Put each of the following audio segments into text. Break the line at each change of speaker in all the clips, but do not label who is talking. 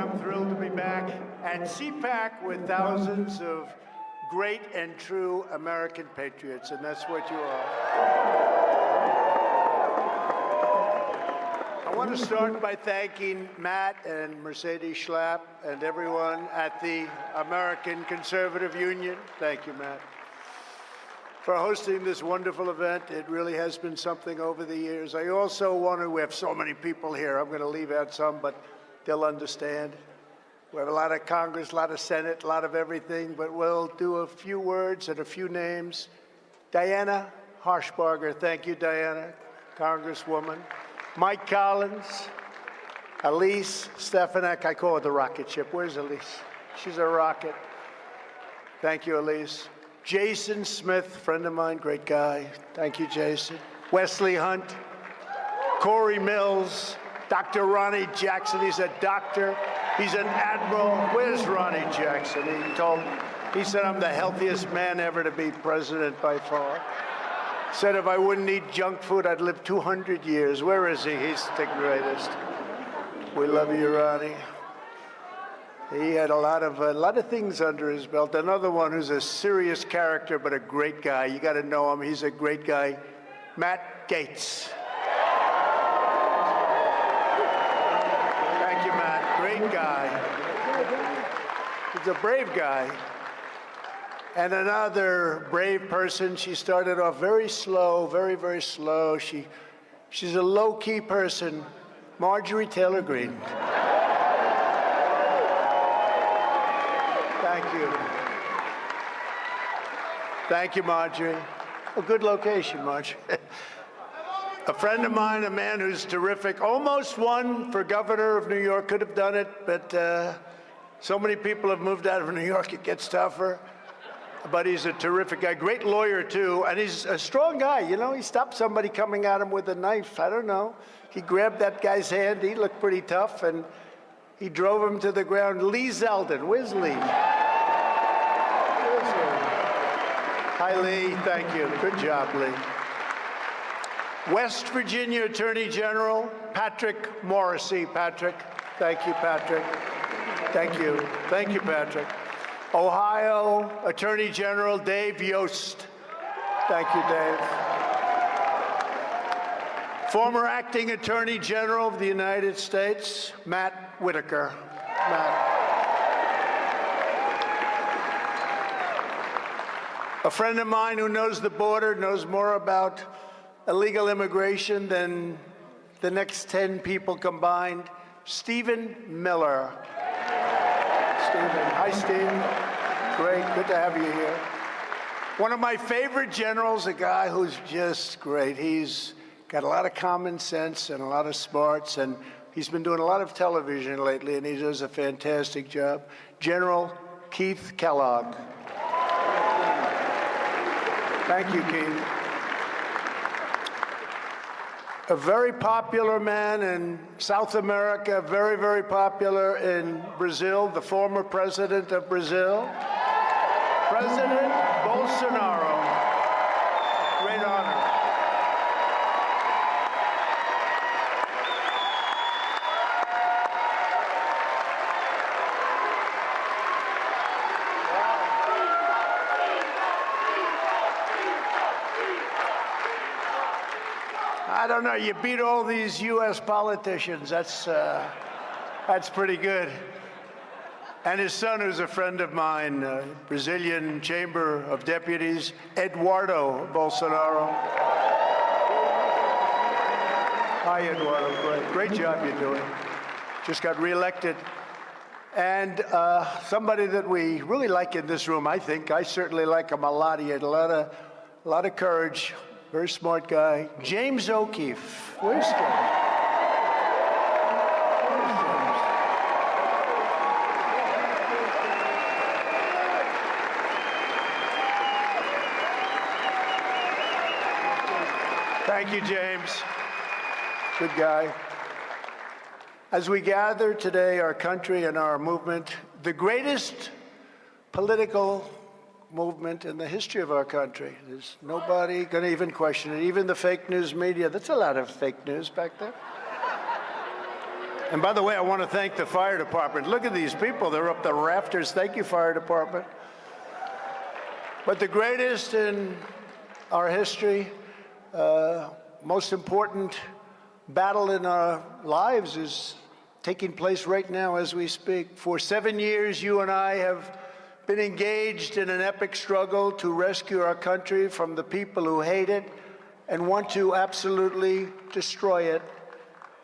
I'm thrilled to be back at CPAC with thousands of great and true American patriots, and that's what you are. I want to start by thanking Matt and Mercedes Schlapp and everyone at the American Conservative Union. Thank you, Matt, for hosting this wonderful event. It really has been something over the years. I also want to, we have so many people here. I'm going to leave out some, but they'll understand. We have a lot of Congress, a lot of Senate, a lot of everything, but we'll do a few words and a few names. Diana Harshbarger, thank you, Diana, Congresswoman. Mike Collins, Elise Stefanik, I call her the rocket ship. Where's Elise? She's a rocket. Thank you, Elise. Jason Smith, friend of mine, great guy. Thank you, Jason. Wesley Hunt, Corey Mills, Dr. Ronnie Jackson, he's a doctor. He's an admiral. Where's Ronnie Jackson? He said I'm the healthiest man ever to be president by far. Said if I wouldn't eat junk food, I'd live 200 years. Where is he? He's the greatest. We love you, Ronnie. He had a lot of things under his belt. Another one who's a serious character, but a great guy. You got to know him. He's a great guy. Matt Gaetz. Thank you, Matt. Great guy. He's a brave guy. And another brave person. She started off very slow, very, very slow. She's a low-key person. Marjorie Taylor Greene. Thank you. Thank you, Marjorie. A good location, Marjorie. A friend of mine, a man who's terrific, almost won for governor of New York, could have done it, but so many people have moved out of New York, it gets tougher. But he's a terrific guy, great lawyer, too, and he's a strong guy. You know, he stopped somebody coming at him with a knife. I don't know. He grabbed that guy's hand. He looked pretty tough, and he drove him to the ground. Lee Zeldin. Where's Lee? Hi, Lee. Thank you. Good job, Lee. West Virginia Attorney General Patrick Morrisey. Patrick. Thank you, Patrick. Thank you. Thank you, Patrick. Ohio Attorney General Dave Yost. Thank you, Dave. Former Acting Attorney General of the United States, Matt Whitaker. Matt. A friend of mine who knows the border, knows more about illegal immigration than the next 10 people combined, Stephen Miller. Stephen. Hi, Steve. Great. Good to have you here. One of my favorite generals, a guy who's just great. He's got a lot of common sense and a lot of smarts, and he's been doing a lot of television lately, and he does a fantastic job. General Keith Kellogg. Thank you, Keith. A very popular man in South America, very, very popular in Brazil, the former president of Brazil, President Bolsonaro. Great honor. I don't know, you beat all these U.S. politicians. That's pretty good. And his son, who's a friend of mine, Brazilian Chamber of Deputies, Eduardo Bolsonaro. Hi, Eduardo. Great job you're doing. Just got reelected. And somebody that we really like in this room, I think. I certainly like him a lot. He had a lot of courage. Very smart guy. James O'Keefe. Where's James? Thank you, James. Good guy. As we gather today, our country and our movement, the greatest political movement in the history of our country. There's nobody going to even question it, even the fake news media. That's a lot of fake news back there. And by the way, I want to thank the fire department. Look at these people. They're up the rafters. Thank you, fire department. But the greatest in our history, most important battle in our lives is taking place right now as we speak. For 7 years, you and I have been engaged in an epic struggle to rescue our country from the people who hate it and want to absolutely destroy it.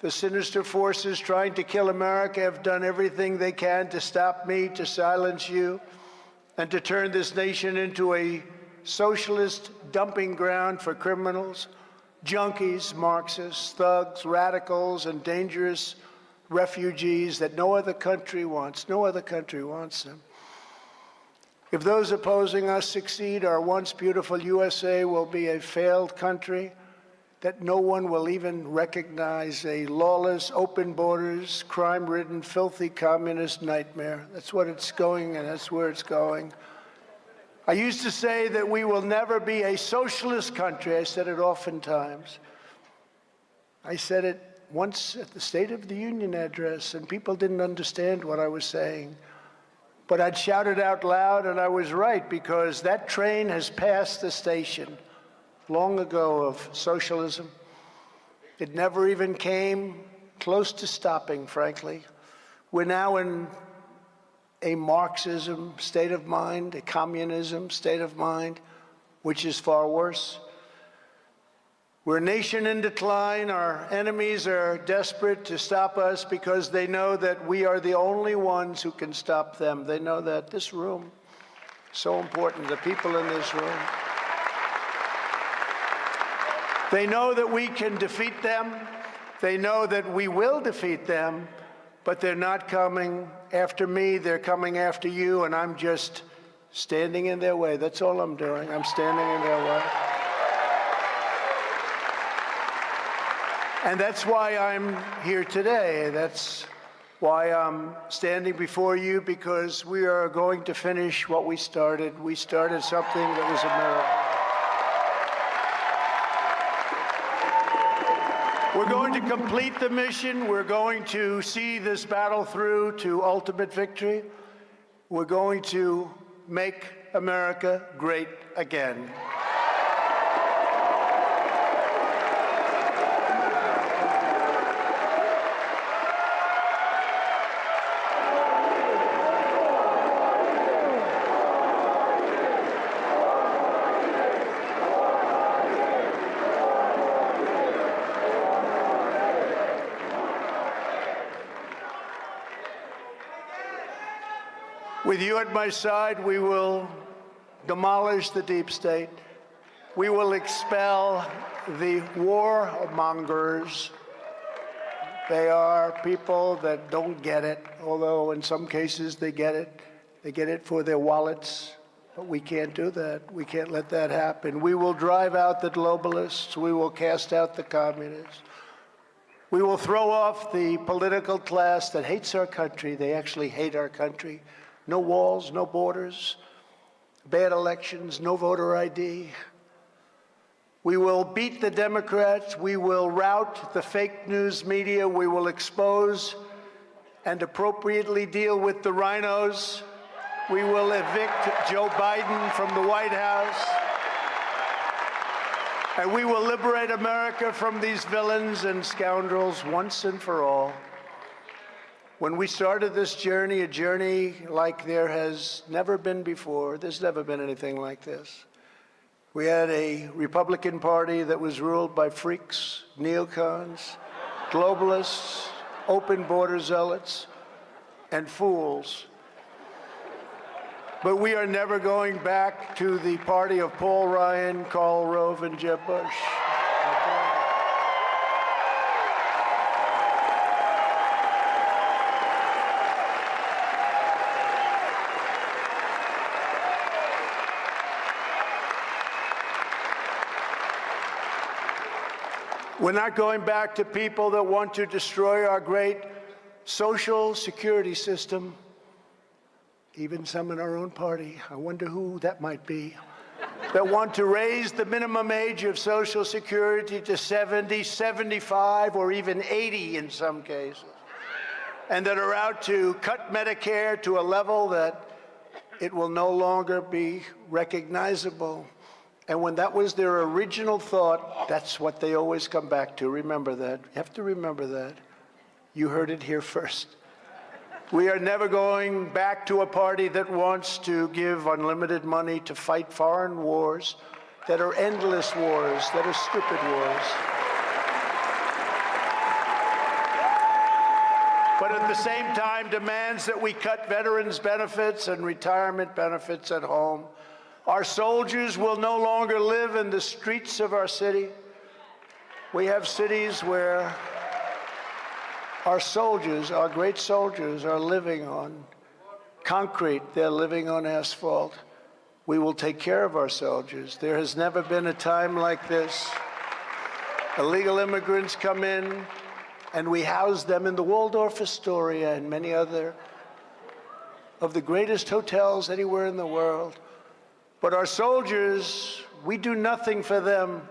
The sinister forces trying to kill America have done everything they can to stop me, to silence you, and to turn this nation into a socialist dumping ground for criminals, junkies, Marxists, thugs, radicals, and dangerous refugees that no other country wants. No other country wants them. If those opposing us succeed, our once beautiful USA will be a failed country that no one will even recognize, a lawless, open borders, crime-ridden, filthy communist nightmare. That's what it's going, and that's where it's going. I used to say that we will never be a socialist country. I said it oftentimes. I said it once at the State of the Union address, and people didn't understand what I was saying. But I'd shout it out loud, and I was right, because that train has passed the station long ago of socialism. It never even came close to stopping, frankly. We're now in a Marxism state of mind, a communism state of mind, which is far worse. We're a nation in decline. Our enemies are desperate to stop us because they know that we are the only ones who can stop them. They know that. This room, so important, the people in this room. They know that we can defeat them. They know that we will defeat them, but they're not coming after me. They're coming after you, and I'm just standing in their way. That's all I'm doing. I'm standing in their way. And that's why I'm here today. That's why I'm standing before you, because we are going to finish what we started. We started something that was a miracle. We're going to complete the mission. We're going to see this battle through to ultimate victory. We're going to make America great again. With you at my side, we will demolish the deep state. We will expel the warmongers. They are people that don't get it, although in some cases they get it. They get it for their wallets, but we can't do that. We can't let that happen. We will drive out the globalists. We will cast out the communists. We will throw off the political class that hates our country. They actually hate our country. No walls, no borders, bad elections, no voter ID. We will beat the Democrats. We will rout the fake news media. We will expose and appropriately deal with the rhinos. We will evict Joe Biden from the White House. And we will liberate America from these villains and scoundrels once and for all. When we started this journey, a journey like there has never been before, there's never been anything like this. We had a Republican Party that was ruled by freaks, neocons, globalists, open border zealots, and fools. But we are never going back to the party of Paul Ryan, Karl Rove, and Jeb Bush. We're not going back to people that want to destroy our great social security system, even some in our own party. I wonder who that might be, that want to raise the minimum age of Social Security to 70, 75, or even 80 in some cases. and that are out to cut Medicare to a level that it will no longer be recognizable. And when that was their original thought, that's what they always come back to. Remember that. You have to remember that. You heard it here first. We are never going back to a party that wants to give unlimited money to fight foreign wars that are endless wars, that are stupid wars. But at the same time demands that we cut veterans' benefits and retirement benefits at home. Our soldiers will no longer live in the streets of our city. We have cities where our soldiers, our great soldiers, are living on concrete. They're living on asphalt. We will take care of our soldiers. There has never been a time like this. Illegal immigrants come in, and we house them in the Waldorf Astoria and many other of the greatest hotels anywhere in the world. But our soldiers, we do nothing for them.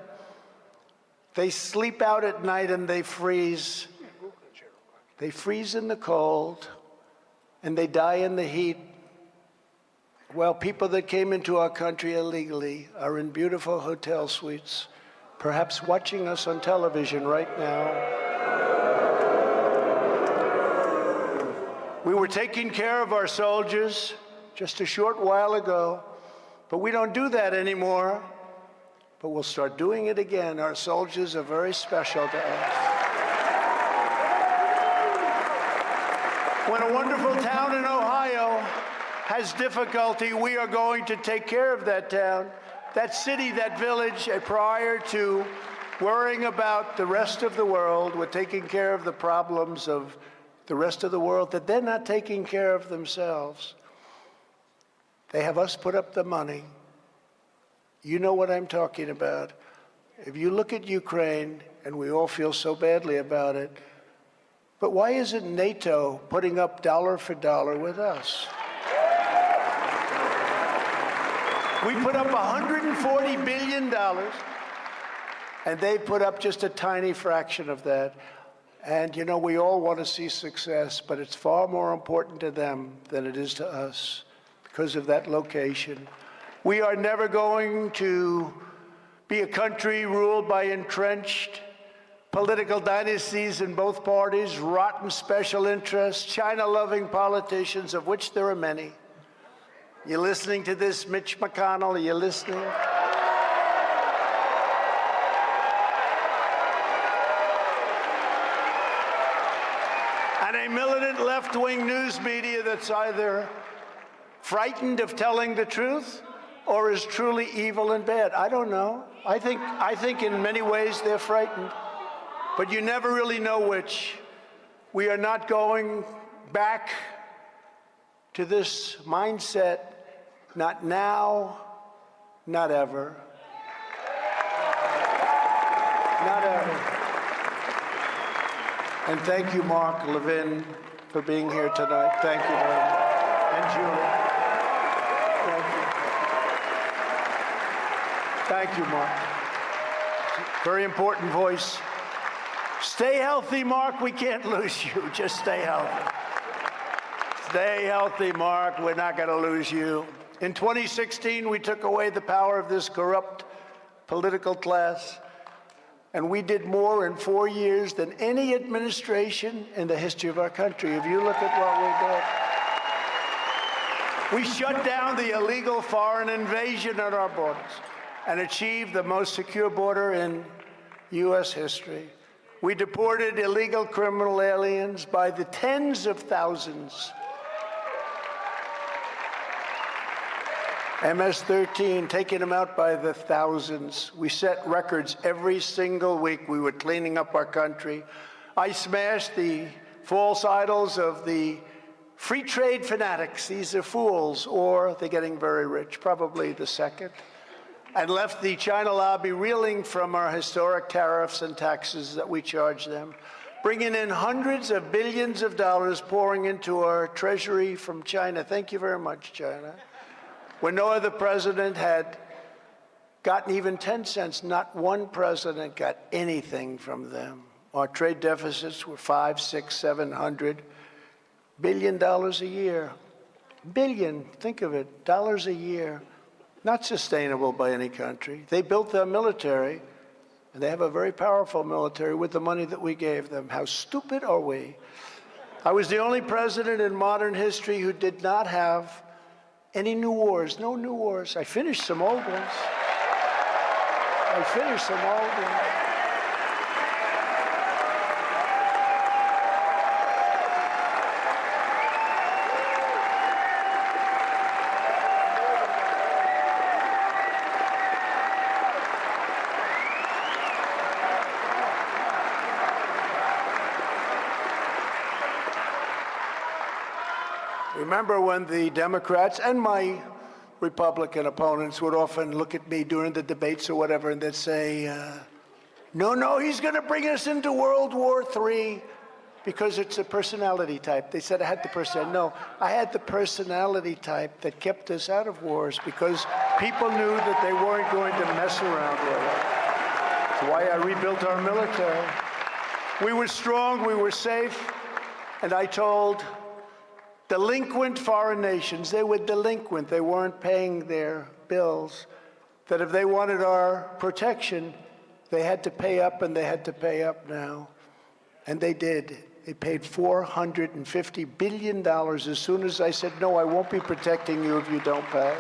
They sleep out at night and they freeze. They freeze in the cold and they die in the heat. While people that came into our country illegally are in beautiful hotel suites, perhaps watching us on television right now. We were taking care of our soldiers just a short while ago, but we don't do that anymore. But we'll start doing it again. Our soldiers are very special to us. When a wonderful town in Ohio has difficulty, we are going to take care of that town, that city, that village, prior to worrying about the rest of the world. We're taking care of the problems of the rest of the world that they're not taking care of themselves. They have us put up the money. You know what I'm talking about. If you look at Ukraine, and we all feel so badly about it, but why isn't NATO putting up dollar for dollar with us? We put up $140 billion, and they put up just a tiny fraction of that. And, you know, we all want to see success, but it's far more important to them than it is to us because of that location. We are never going to be a country ruled by entrenched political dynasties in both parties, rotten special interests, China-loving politicians, of which there are many. You listening to this, Mitch McConnell? Are you listening? And a militant left-wing news media that's either frightened of telling the truth or is truly evil and bad. I don't know. I think in many ways they're frightened, but you never really know which. We are not going back to this mindset, not now, not ever. Not ever. And thank you, Mark Levin, for being here tonight. Thank you very much. And Julie. Thank you. Thank you, Mark. Very important voice. Stay healthy, Mark. We can't lose you. Just stay healthy. Stay healthy, Mark. We're not going to lose you. In 2016, we took away the power of this corrupt political class. And we did more in 4 years than any administration in the history of our country. If you look at what we did. We shut down the illegal foreign invasion at our borders and achieved the most secure border in U.S. history. We deported illegal criminal aliens by the tens of thousands. MS-13, taking them out by the thousands. We set records every single week. We were cleaning up our country. I smashed the false idols of the free trade fanatics. These are fools, or they're getting very rich, probably the second, and left the China lobby reeling from our historic tariffs and taxes that we charge them, bringing in hundreds of billions of dollars pouring into our treasury from China. Thank you very much, China. When no other president had gotten even 10 cents, not one president got anything from them. Our trade deficits were 500, 600, 700 billion a year. Billion, think of it, dollars a year. Not sustainable by any country. They built their military, and they have a very powerful military with the money that we gave them. How stupid are we? I was the only president in modern history who did not have any new wars, no new wars. I finished some old ones. Remember when the Democrats and my Republican opponents would often look at me during the debates or whatever, and they'd say, no, he's going to bring us into World War III because it's a personality type. They said I had the personality. No, I had the personality type that kept us out of wars because people knew that they weren't going to mess around with it. That's why I rebuilt our military. We were strong, we were safe, and I told delinquent foreign nations, they were delinquent, they weren't paying their bills, that if they wanted our protection, they had to pay up, and they had to pay up now. And they did. They paid $450 billion as soon as I said, no, I won't be protecting you if you don't pay.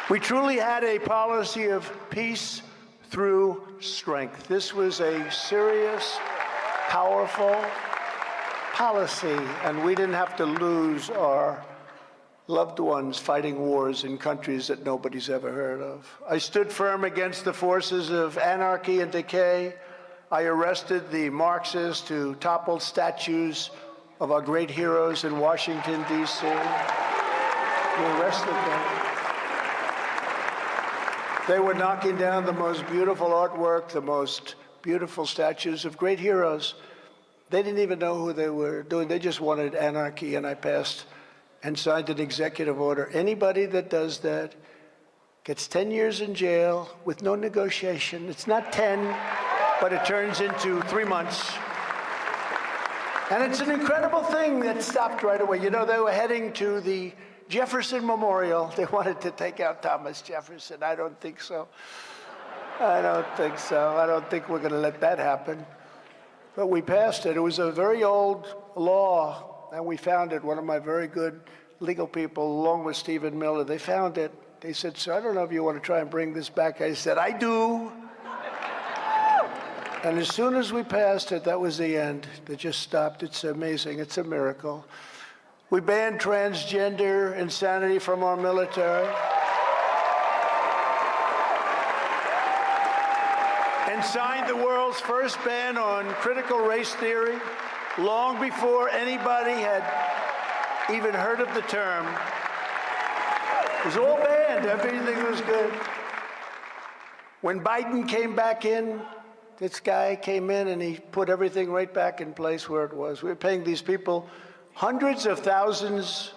We truly had a policy of peace through strength. This was a serious, powerful policy, and we didn't have to lose our loved ones fighting wars in countries that nobody's ever heard of. I stood firm against the forces of anarchy and decay. I arrested the Marxists who toppled statues of our great heroes in Washington, D.C. We arrested them. They were knocking down the most beautiful artwork, the most beautiful statues of great heroes. They didn't even know who they were doing. They just wanted anarchy, and I passed and signed an executive order. Anybody that does that gets 10 years in jail with no negotiation. It's not 10, but it turns into 3 months. And it's an incredible thing that stopped right away. You know, they were heading to the Jefferson Memorial. They wanted to take out Thomas Jefferson. I don't think so. I don't think we're going to let that happen. But we passed it. It was a very old law, and we found it. One of my very good legal people, along with Stephen Miller, they found it. They said, sir, I don't know if you want to try and bring this back. I said, I do. And as soon as we passed it, that was the end. They just stopped. It's amazing. It's a miracle. We banned transgender insanity from our military. And signed the world's first ban on critical race theory long before anybody had even heard of the term. It was all banned. Everything was good. When Biden came back in, this guy came in and he put everything right back in place where it was. We were paying these people hundreds of thousands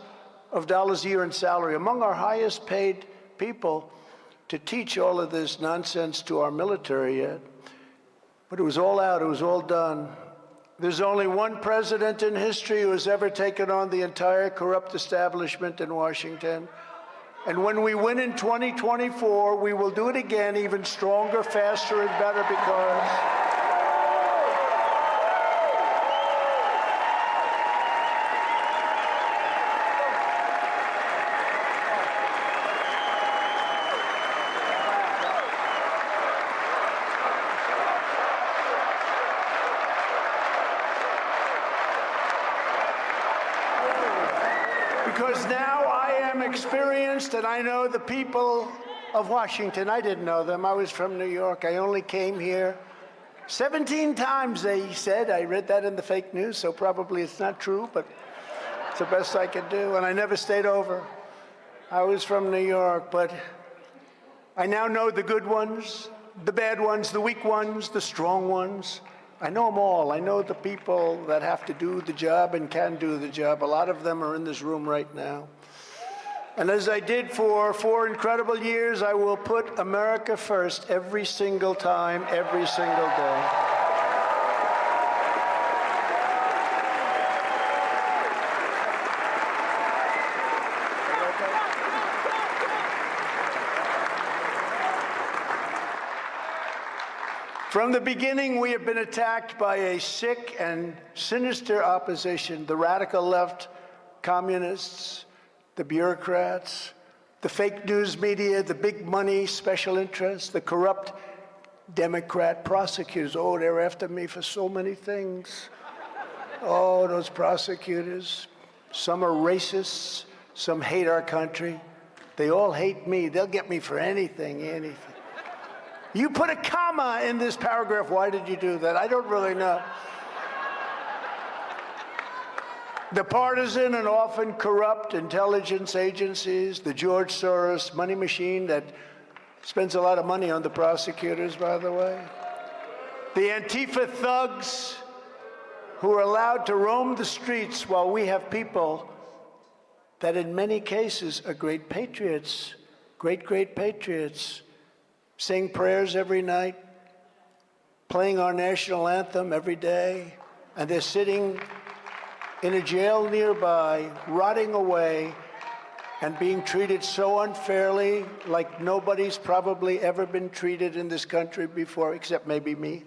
of dollars a year in salary, among our highest paid people, to teach all of this nonsense to our military yet. But it was all out, it was all done. There's only one president in history who has ever taken on the entire corrupt establishment in Washington. And when we win in 2024, we will do it again, even stronger, faster, and better, because now I am experienced and I know the people of Washington. I didn't know them. I was from New York. I only came here 17 times, they said. I read that in the fake news, so probably it's not true, but it's the best I could do. And I never stayed over. I was from New York, but I now know the good ones, the bad ones, the weak ones, the strong ones. I know them all. I know the people that have to do the job and can do the job. A lot of them are in this room right now. And as I did for 4 incredible years, I will put America first every single time, every single day. From the beginning, we have been attacked by a sick and sinister opposition, the radical left, communists, the bureaucrats, the fake news media, the big money special interests, the corrupt Democrat prosecutors. Oh, they're after me for so many things. Oh, those prosecutors. Some are racists. Some hate our country. They all hate me. They'll get me for anything, anything. You put a comma in this paragraph. Why did you do that? I don't really know. The partisan and often corrupt intelligence agencies, the George Soros money machine that spends a lot of money on the prosecutors, by the way. The Antifa thugs who are allowed to roam the streets while we have people that in many cases are great patriots, great patriots, saying prayers every night, playing our national anthem every day, and they're sitting in a jail nearby, rotting away, and being treated so unfairly, like nobody's probably ever been treated in this country before, except maybe me.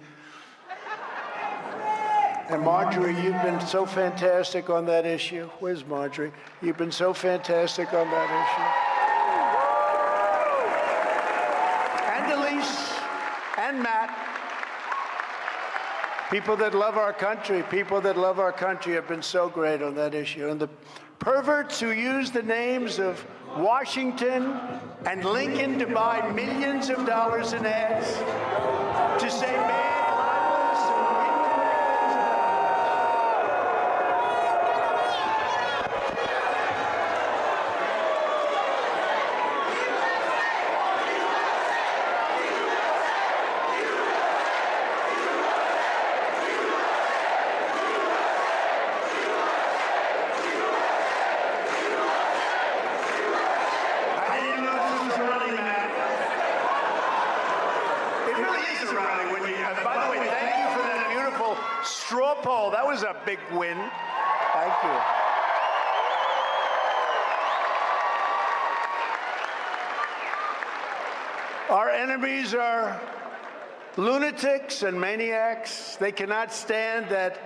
And Marjorie, you've been so fantastic on that issue. Where's Marjorie? You've been so fantastic on that issue. And Elise, and Matt. People that love our country, have been so great on that issue. And the perverts who use the names of Washington and Lincoln to buy millions of dollars in ads to say bad, straw poll. That was a big win. Thank you. Our enemies are lunatics and maniacs. They cannot stand that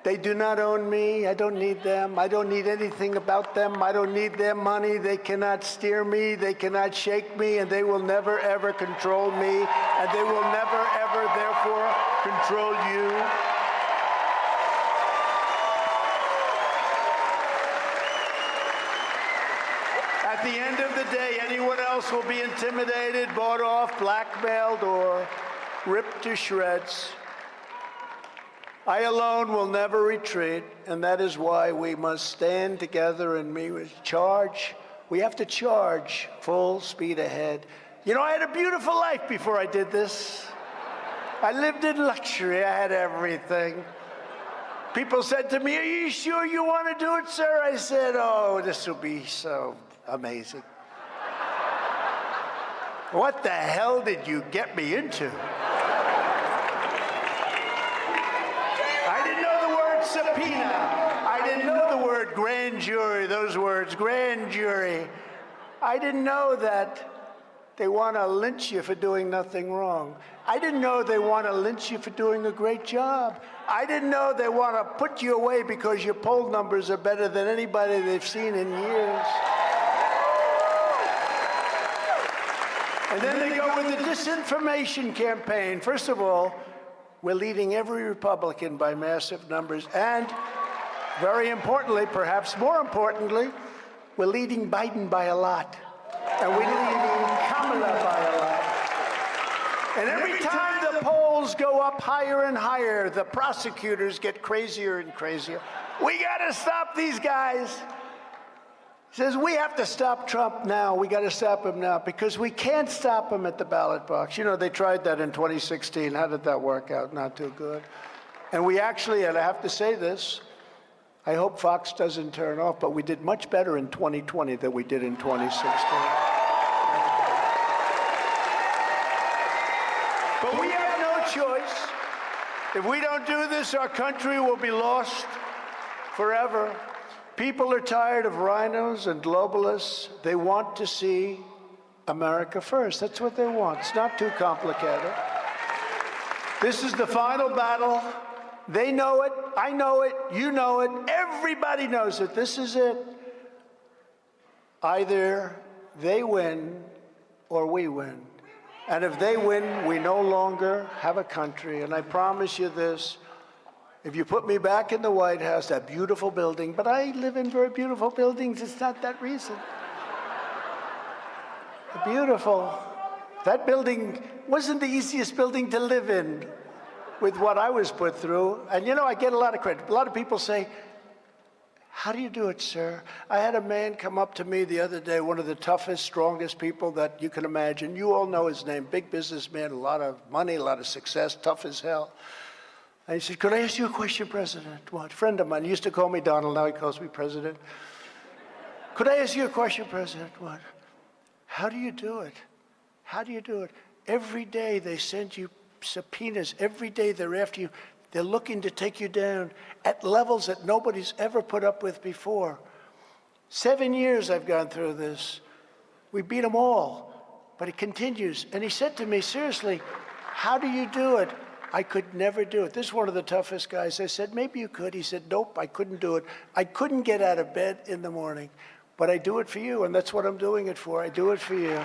they do not own me. I don't need them. I don't need anything about them. I don't need their money. They cannot steer me. They cannot shake me, and they will never, ever control me, and they will never, ever, therefore, control you. At the end of the day, anyone else will be intimidated, bought off, blackmailed, or ripped to shreds. I alone will never retreat, and that is why we must stand together and charge. We have to charge full speed ahead. You know, I had a beautiful life before I did this. I lived in luxury. I had everything. People said to me, "Are you sure you want to do it, sir?" I said, "Oh, this will be so amazing." What the hell did you get me into? I didn't know the word subpoena. I didn't know the word grand jury, those words, grand jury. I didn't know that they want to lynch you for doing nothing wrong. I didn't know they want to lynch you for doing a great job. I didn't know they want to put you away because your poll numbers are better than anybody they've seen in years. And then they go with the disinformation campaign. First of all, we're leading every Republican by massive numbers. And very importantly, perhaps more importantly, we're leading Biden by a lot. And we're leading Kamala by a lot. And every time the polls go up higher and higher, the prosecutors get crazier and crazier. We got to stop these guys. He says, we have to stop Trump now. We got to stop him now because we can't stop him at the ballot box. You know, they tried that in 2016. How did that work out? Not too good. And we actually, and I have to say this, I hope Fox doesn't turn off, but we did much better in 2020 than we did in 2016. But we have no choice. If we don't do this, our country will be lost forever. People are tired of rhinos and globalists. They want to see America first. That's what they want. It's not too complicated. This is the final battle. They know it, I know it, you know it, everybody knows it. This is it. Either they win or we win. And if they win, we no longer have a country. And I promise you this, if you put me back in the White House, that beautiful building, but I live in very beautiful buildings, it's not that reason. Beautiful. That building wasn't the easiest building to live in with what I was put through. And you know, I get a lot of credit. A lot of people say, how do you do it, sir? I had a man come up to me the other day, one of the toughest, strongest people that you can imagine. You all know his name, big businessman, a lot of money, a lot of success, tough as hell. And he said, could I ask you a question, President? What? A friend of mine, he used to call me Donald, now he calls me President. Could I ask you a question, President? What? How do you do it? How do you do it? Every day they send you subpoenas. Every day they're after you. They're looking to take you down at levels that nobody's ever put up with before. 7 years I've gone through this. We beat them all, but it continues. And he said to me, seriously, how do you do it? I could never do it. This is one of the toughest guys. I said, maybe you could. He said, nope, I couldn't do it. I couldn't get out of bed in the morning, but I do it for you, and that's what I'm doing it for. I do it for you.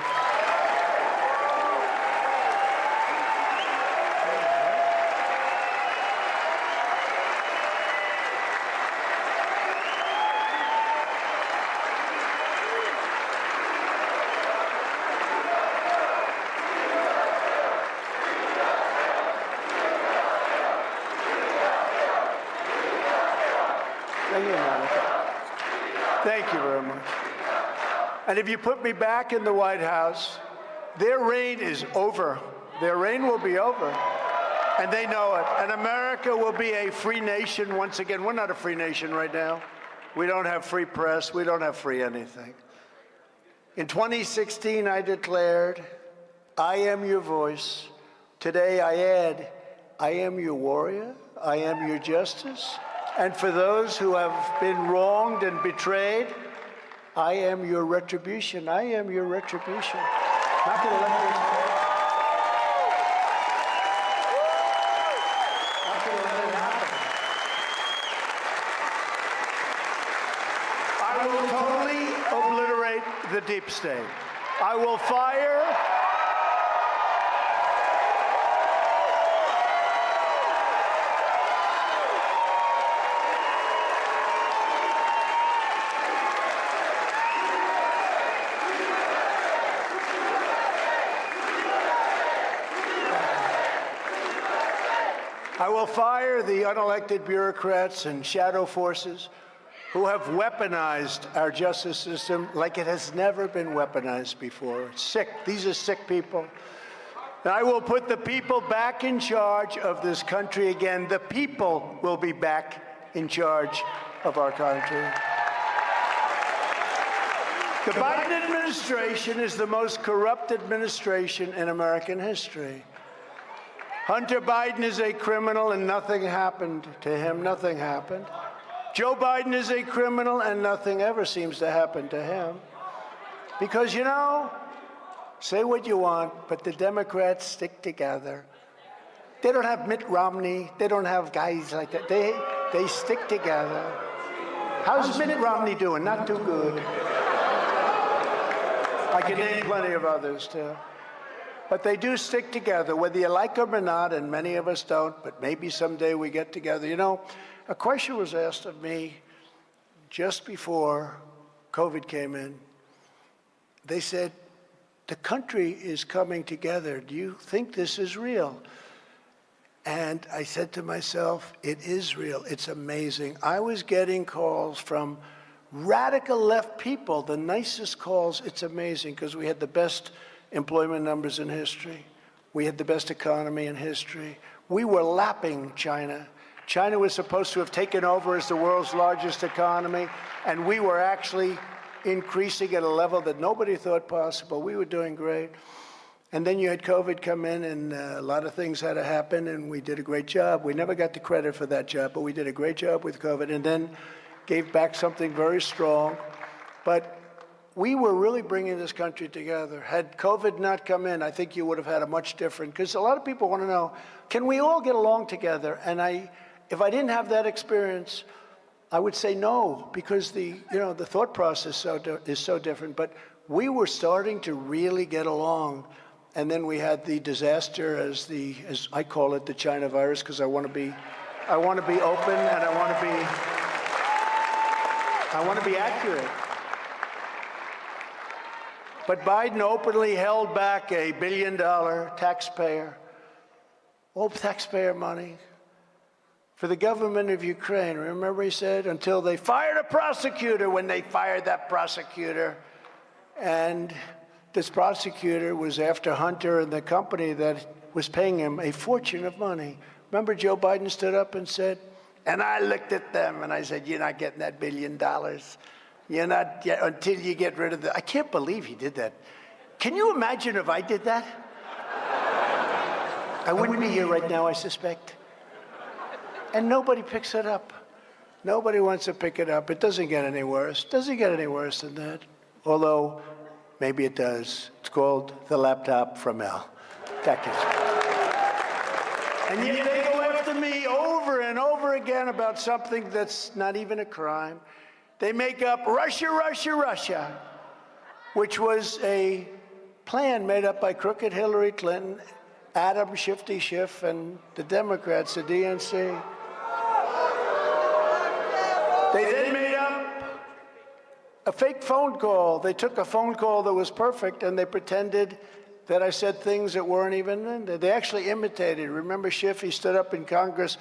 Thank you very much. And if you put me back in the White House, their reign is over. Their reign will be over. And they know it. And America will be a free nation once again. We're not a free nation right now. We don't have free press. We don't have free anything. In 2016, I declared, I am your voice. Today, I add, I am your warrior. I am your justice. And for those who have been wronged and betrayed, I am your retribution. I am your retribution. Not going to let this go. Not going to let it happen. I will totally obliterate the deep state. I will fire. I will fire the unelected bureaucrats and shadow forces who have weaponized our justice system like it has never been weaponized before. It's sick. These are sick people. And I will put the people back in charge of this country again. The people will be back in charge of our country. The Biden administration is the most corrupt administration in American history. Hunter Biden is a criminal and nothing happened to him. Nothing happened. Joe Biden is a criminal and nothing ever seems to happen to him. Because, you know, say what you want, but the Democrats stick together. They don't have Mitt Romney. They don't have guys like that. They stick together. How's Mitt Romney doing? Not too good. I can name plenty of others, too. But they do stick together, whether you like them or not, and many of us don't, but maybe someday we get together. You know, a question was asked of me just before COVID came in. They said, the country is coming together. Do you think this is real? And I said to myself, it is real. It's amazing. I was getting calls from radical left people, the nicest calls. It's amazing, because we had the best employment numbers in history. We had the best economy in history. We were lapping China. China was supposed to have taken over as the world's largest economy, and we were actually increasing at a level that nobody thought possible. We were doing great. And then you had COVID come in, and a lot of things had to happen, and we did a great job. We never got the credit for that job, but we did a great job with COVID, and then gave back something very strong. But we were really bringing this country together. Had COVID not come in, I think you would have had a much different, because a lot of people want to know, can we all get along together? And if I didn't have that experience, I would say no, because the thought process is so different. But we were starting to really get along. And then we had the disaster, as I call it, the China virus, because I want to be open, and I want to be accurate. But Biden openly held back $1 billion all taxpayer money, for the government of Ukraine. Remember, he said, until they fired a prosecutor. When they fired that prosecutor, and this prosecutor was after Hunter and the company that was paying him a fortune of money. Remember, Joe Biden stood up and said, and I looked at them and I said, you're not getting that $1 billion. You're not until you get rid of the. I can't believe he did that. Can you imagine if I did that? I wouldn't be here right now, I suspect. And nobody picks it up. Nobody wants to pick it up. It doesn't get any worse. It doesn't get any worse than that. Although, maybe it does. It's called the laptop from Al. That gets me. And yet they go after me over and over again about something that's not even a crime. They make up Russia, Russia, Russia, which was a plan made up by crooked Hillary Clinton, Adam Shifty Schiff, and the Democrats, the DNC. They then made up a fake phone call. They took a phone call that was perfect, and they pretended that I said things that weren't even in there. They actually imitated. Remember Schiff? He stood up in Congress,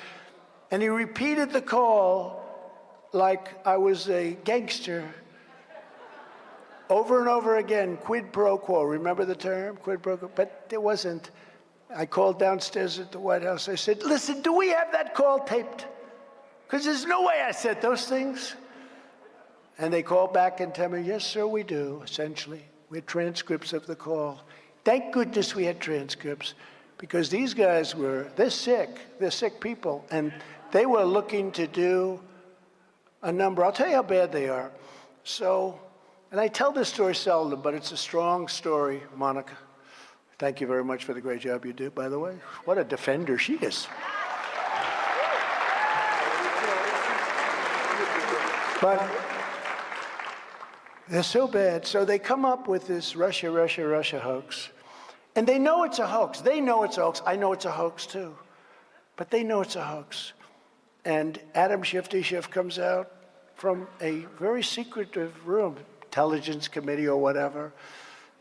and he repeated the call like I was a gangster over and over again. Quid pro quo. Remember the term? Quid pro quo. But it wasn't. I called downstairs at the White House. I said, listen, do we have that call taped? Because there's no way I said those things. And they called back and tell me, yes, sir, we do, essentially. We had transcripts of the call. Thank goodness we had transcripts, because these guys they're sick people, and they were looking to do a number. I'll tell you how bad they are. So, and I tell this story seldom, but it's a strong story, Monica. Thank you very much for the great job you do, by the way. What a defender she is. But they're so bad. So they come up with this Russia, Russia, Russia hoax. And they know it's a hoax. They know it's a hoax. I know it's a hoax, too. But they know it's a hoax. And Adam Shifty Schiff comes out from a very secretive room, intelligence committee or whatever,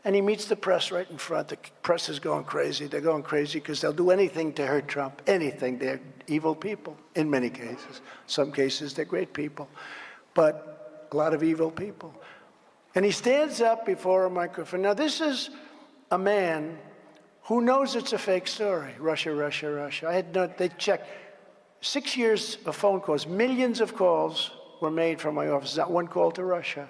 and he meets the press right in front. The press is going crazy. They're going crazy because they'll do anything to hurt Trump, anything. They're evil people in many cases. Some cases, they're great people, but a lot of evil people. And he stands up before a microphone. Now, this is a man who knows it's a fake story. Russia, Russia, Russia. They checked 6 years of phone calls. Millions of calls were made from my office. Not one call to Russia.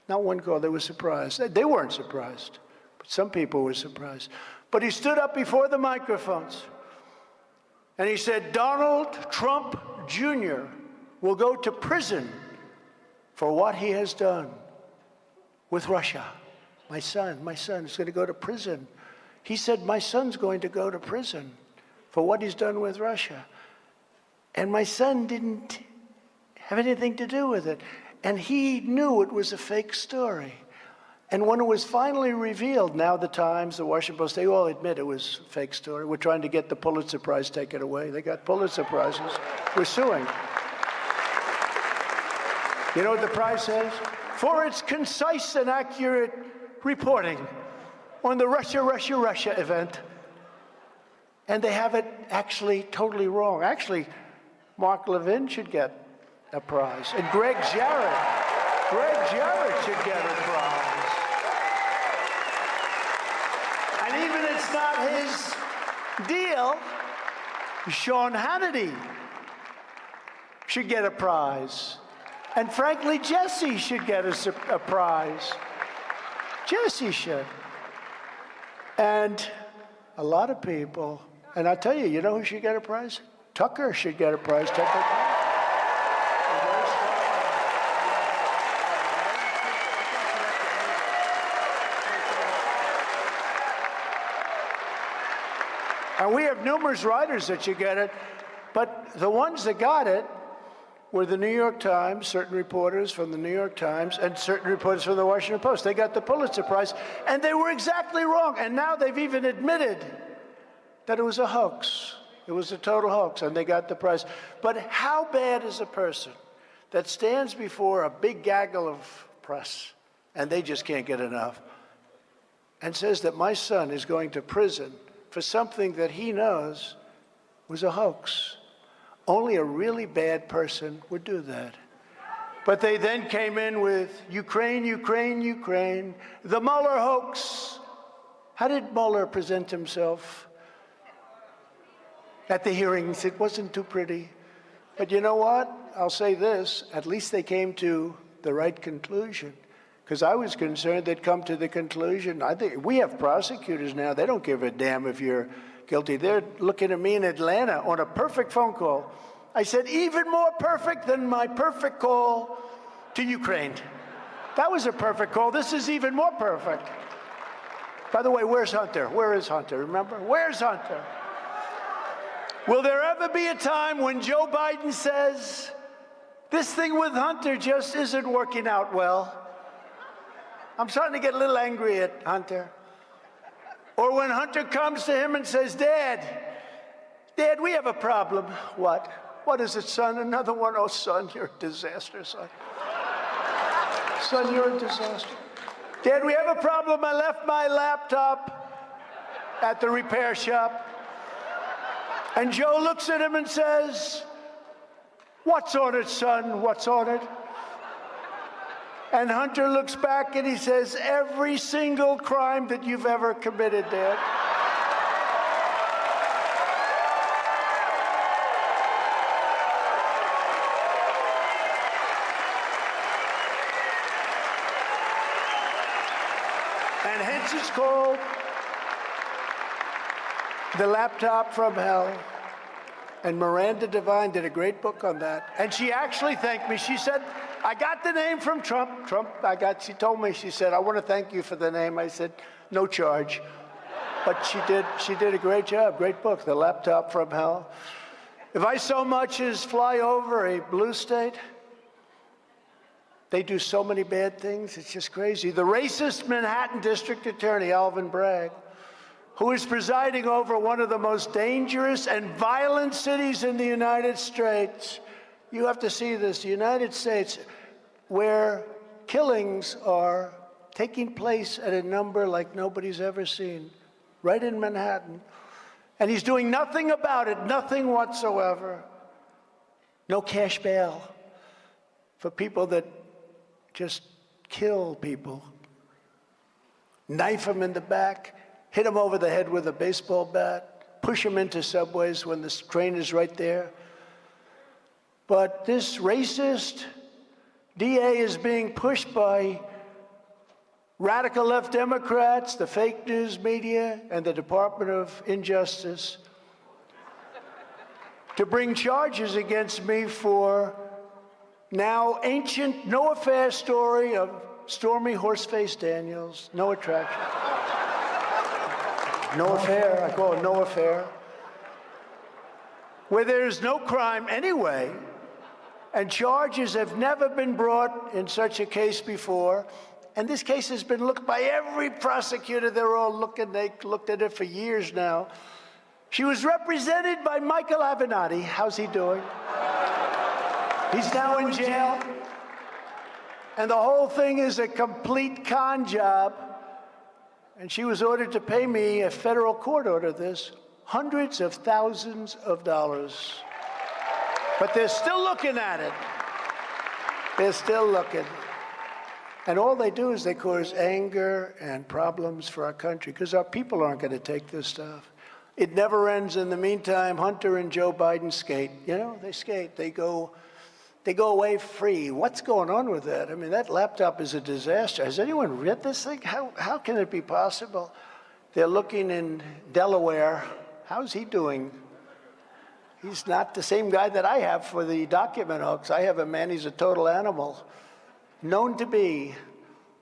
Not one call. They were surprised. They weren't surprised, but some people were surprised. But he stood up before the microphones, and he said, Donald Trump Jr. will go to prison for what he has done with Russia. My son is going to go to prison. He said, my son's going to go to prison for what he's done with Russia. And my son didn't have anything to do with it. And he knew it was a fake story. And when it was finally revealed, now the Times, the Washington Post, they all admit it was a fake story. We're trying to get the Pulitzer Prize taken away. They got Pulitzer Prizes. We're suing. You know what the prize says? For its concise and accurate reporting on the Russia, Russia, Russia event. And they have it actually totally wrong. Actually, Mark Levin should get a prize. And Greg Jarrett should get a prize. And even it's not his deal, Sean Hannity should get a prize. And frankly, Jesse should get a prize. Jesse should. And a lot of people, and I'll tell you, you know who should get a prize? Tucker should get a prize. Now, we have numerous writers that should get it, but the ones that got it were the New York Times, certain reporters from the New York Times, and certain reporters from the Washington Post. They got the Pulitzer Prize, and they were exactly wrong. And now they've even admitted that it was a hoax. It was a total hoax, and they got the prize. But how bad is a person that stands before a big gaggle of press, and they just can't get enough, and says that my son is going to prison for something that he knows was a hoax? Only a really bad person would do that. But they then came in with Ukraine, Ukraine, Ukraine, the Mueller hoax. How did Mueller present himself at the hearings? It wasn't too pretty. But you know what? I'll say this, at least they came to the right conclusion. Because I was concerned they'd come to the conclusion. I think we have prosecutors now, they don't give a damn if you're guilty. They're looking at me in Atlanta on a perfect phone call. I said, even more perfect than my perfect call to Ukraine. That was a perfect call. This is even more perfect. By the way, where's Hunter? Where is Hunter? Remember? Where's Hunter? Will there ever be a time when Joe Biden says, this thing with Hunter just isn't working out well? I'm starting to get a little angry at Hunter. Or when Hunter comes to him and says, Dad, we have a problem. What? What is it, son? Another one? Oh, son, you're a disaster, son. Son, you're a disaster. Dad, we have a problem. I left my laptop at the repair shop. And Joe looks at him and says, what's on it, son? What's on it? And Hunter looks back and he says, every single crime that you've ever committed, Dad. And hence it's called The Laptop from Hell. And Miranda Devine did a great book on that. And she actually thanked me. She said, I got the name from Trump. She told me, she said, I want to thank you for the name. I said, no charge. But she did a great job, great book, The Laptop from Hell. If I so much as fly over a blue state, they do so many bad things, it's just crazy. The racist Manhattan District Attorney, Alvin Bragg, who is presiding over one of the most dangerous and violent cities in the United States. You have to see this, the United States, where killings are taking place at a number like nobody's ever seen, right in Manhattan. And he's doing nothing about it, nothing whatsoever. No cash bail for people that just kill people. Knife them in the back, hit them over the head with a baseball bat, push them into subways when the train is right there. But this racist DA is being pushed by radical left Democrats, the fake news media, and the Department of Injustice to bring charges against me for now ancient no-affair story of Stormy Horseface Daniels. No attraction. No affair, I call it no affair. Where there's no crime anyway, and charges have never been brought in such a case before. And this case has been looked by every prosecutor. They're all looking, they looked at it for years now. She was represented by Michael Avenatti. How's he doing? He's now in jail. And the whole thing is a complete con job. And she was ordered to pay me, a federal court ordered this, hundreds of thousands of dollars. But they're still looking at it. They're still looking. And all they do is they cause anger and problems for our country because our people aren't going to take this stuff. It never ends. In the meantime, Hunter and Joe Biden skate. You know, they skate. They go away free. What's going on with that? I mean, that laptop is a disaster. Has anyone read this thing? How can it be possible? They're looking in Delaware. How's he doing? He's not the same guy that I have for the document hoax. I have a man, he's a total animal, known to be.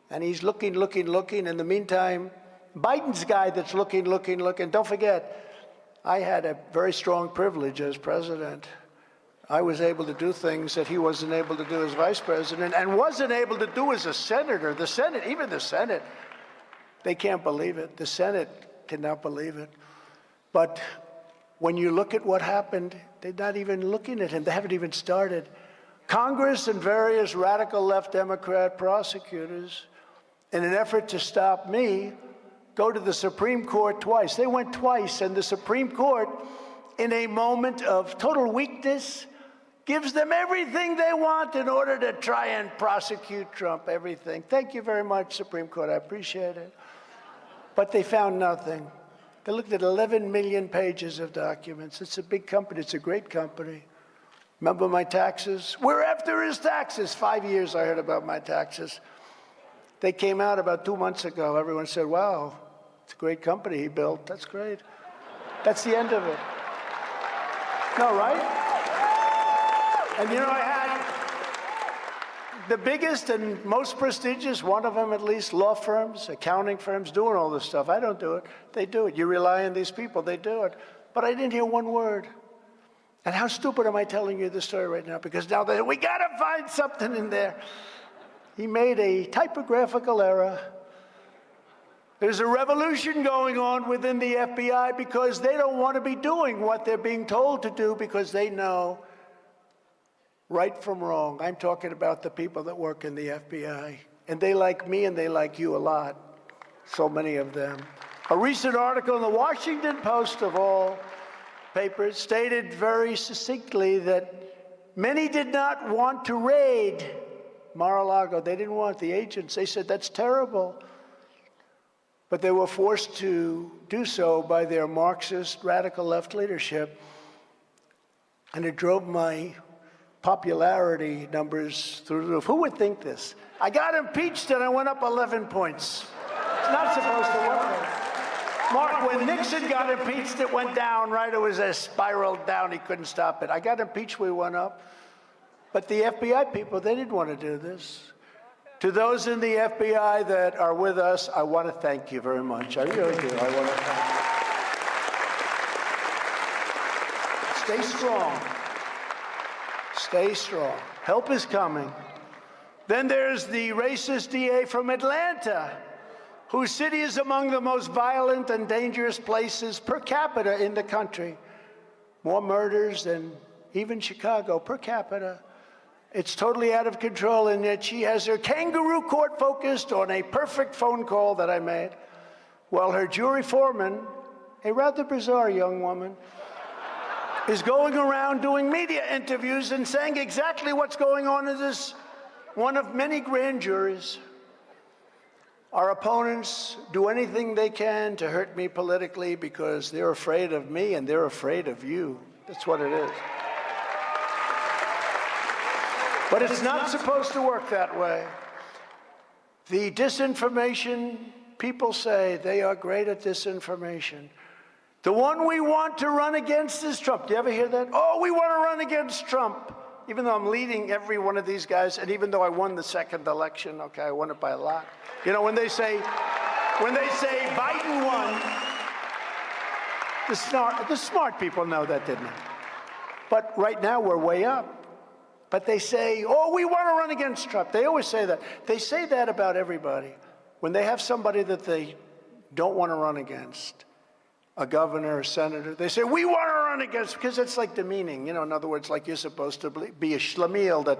And he's looking. In the meantime, Biden's guy that's looking. Don't forget, I had a very strong privilege as president. I was able to do things that he wasn't able to do as vice president and wasn't able to do as a senator. The Senate, even the Senate, they can't believe it. The Senate cannot believe it. But when you look at what happened, they're not even looking at him. They haven't even started. Congress and various radical left Democrat prosecutors, in an effort to stop me, go to the Supreme Court twice. They went twice, and the Supreme Court, in a moment of total weakness, gives them everything they want in order to try and prosecute Trump, everything. Thank you very much, Supreme Court. I appreciate it. But they found nothing. They looked at 11 million pages of documents. It's a big company. It's a great company. Remember my taxes? We're after his taxes. 5 years I heard about my taxes. They came out about 2 months ago. Everyone said, wow, it's a great company he built. That's great. That's the end of it. No, right? And you know, I had the biggest and most prestigious, one of them at least, law firms, accounting firms, doing all this stuff. I don't do it. They do it. You rely on these people. They do it. But I didn't hear one word. And how stupid am I telling you this story right now? Because now we got to find something in there. He made a typographical error. There's a revolution going on within the FBI because they don't want to be doing what they're being told to do because they know right from wrong. I'm talking about the people that work in the FBI. And they like me and they like you a lot. So many of them. A recent article in the Washington Post, of all papers, stated very succinctly that many did not want to raid Mar-a-Lago. They didn't want the agents. They said, that's terrible. But they were forced to do so by their Marxist radical left leadership. And it drove my popularity numbers through the roof. Who would think this? I got impeached and I went up 11 points. It's not supposed to work like that. Mark, when Nixon got impeached, it went down, right? It was a spiral down. He couldn't stop it. I got impeached, we went up. But the FBI people, they didn't want to do this. To those in the FBI that are with us, I want to thank you very much. I really do. I want to thank you. Stay strong. Stay strong. Help is coming. Then there's the racist DA from Atlanta, whose city is among the most violent and dangerous places per capita in the country. More murders than even Chicago per capita. It's totally out of control, and yet she has her kangaroo court focused on a perfect phone call that I made, while her jury foreman, a rather bizarre young woman, is going around doing media interviews and saying exactly what's going on in this one of many grand juries. Our opponents do anything they can to hurt me politically because they're afraid of me and they're afraid of you. That's what it is. But it's not supposed to work that way. The disinformation people say they are great at disinformation. The one we want to run against is Trump. Do you ever hear that? Oh, we want to run against Trump. Even though I'm leading every one of these guys, and even though I won the second election, okay, I won it by a lot. You know, when they say Biden won, the smart people know that, didn't they? But right now we're way up. But they say, oh, we want to run against Trump. They always say that. They say that about everybody. When they have somebody that they don't want to run against, a governor or senator, they say, we want to run against, because it's like demeaning. You know, in other words, like you're supposed to be a schlemiel that,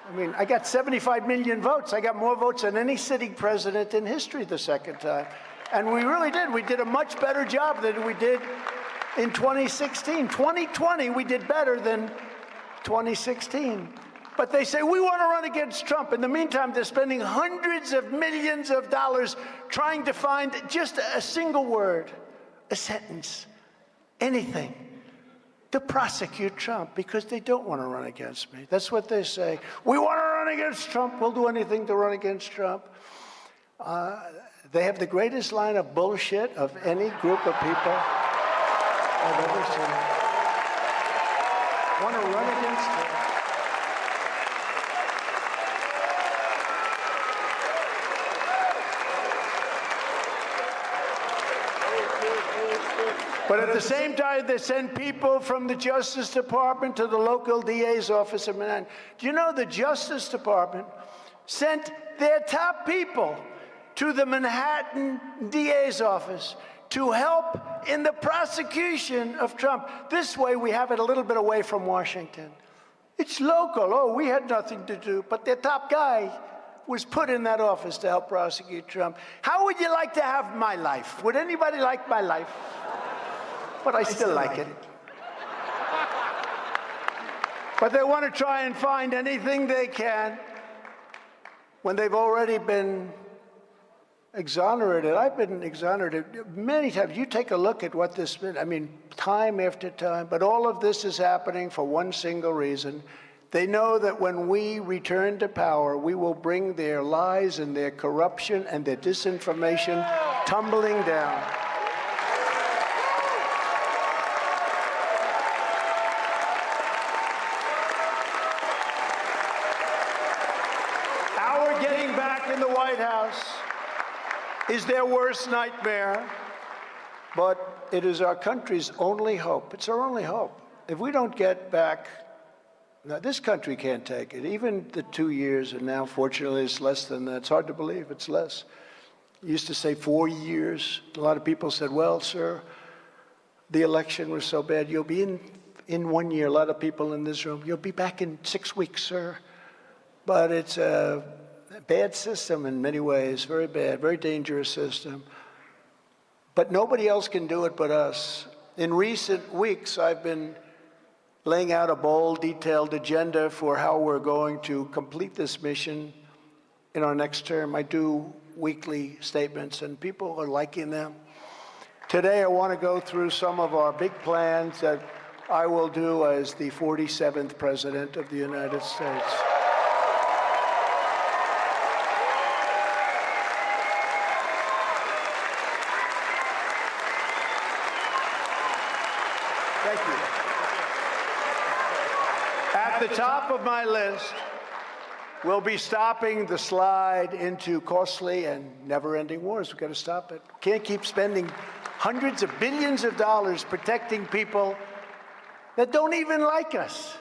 I mean, I got 75 million votes. I got more votes than any sitting president in history the second time. And we really did. We did a much better job than we did in 2016. 2020, we did better than 2016. But they say, we want to run against Trump. In the meantime, they're spending hundreds of millions of dollars trying to find just a single word, a sentence, anything to prosecute Trump because they don't want to run against me. That's what they say. We want to run against Trump. We'll do anything to run against Trump. They have the greatest line of bullshit of any group of people I've ever seen. Want to run against Trump. But at the same time, they send people from the Justice Department to the local DA's office in Manhattan. Do you know the Justice Department sent their top people to the Manhattan DA's office to help in the prosecution of Trump? This way, we have it a little bit away from Washington. It's local. Oh, we had nothing to do. But their top guy was put in that office to help prosecute Trump. How would you like to have my life? Would anybody like my life? But I still like it. But they want to try and find anything they can when they've already been exonerated. I've been exonerated many times. You take a look at what this meant. I mean, time after time. But all of this is happening for one single reason. They know that when we return to power, we will bring their lies and their corruption and their disinformation tumbling down. Our getting back in the White House is their worst nightmare, but it is our country's only hope. It's our only hope. If we don't get back, now this country can't take it. Even the 2 years, and now fortunately it's less than that. It's hard to believe it's less. You used to say 4 years. A lot of people said, well, sir, the election was so bad. You'll be in 1 year. A lot of people in this room, you'll be back in 6 weeks, sir. But it's a bad system in many ways, very bad, very dangerous system. But nobody else can do it but us. In recent weeks, I've been laying out a bold, detailed agenda for how we're going to complete this mission in our next term. I do weekly statements, and people are liking them. Today, I want to go through some of our big plans that I will do as the 47th President of the United States. Thank you. At the top of my list will be stopping the slide into costly and never-ending wars. We've got to stop it. Can't keep spending hundreds of billions of dollars protecting people that don't even like us.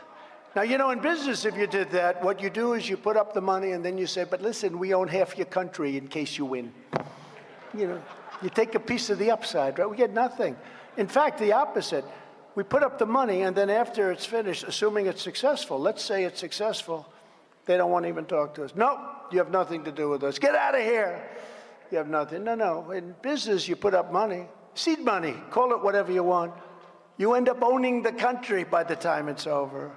Now, you know, in business, if you did that, what you do is you put up the money and then you say, but listen, we own half your country in case you win. You know, you take a piece of the upside, right? We get nothing. In fact, the opposite. We put up the money, and then after it's finished, assuming it's successful, let's say it's successful, they don't want to even talk to us. No, you have nothing to do with us. Get out of here. You have nothing. No. In business, you put up money, seed money, call it whatever you want. You end up owning the country by the time it's over.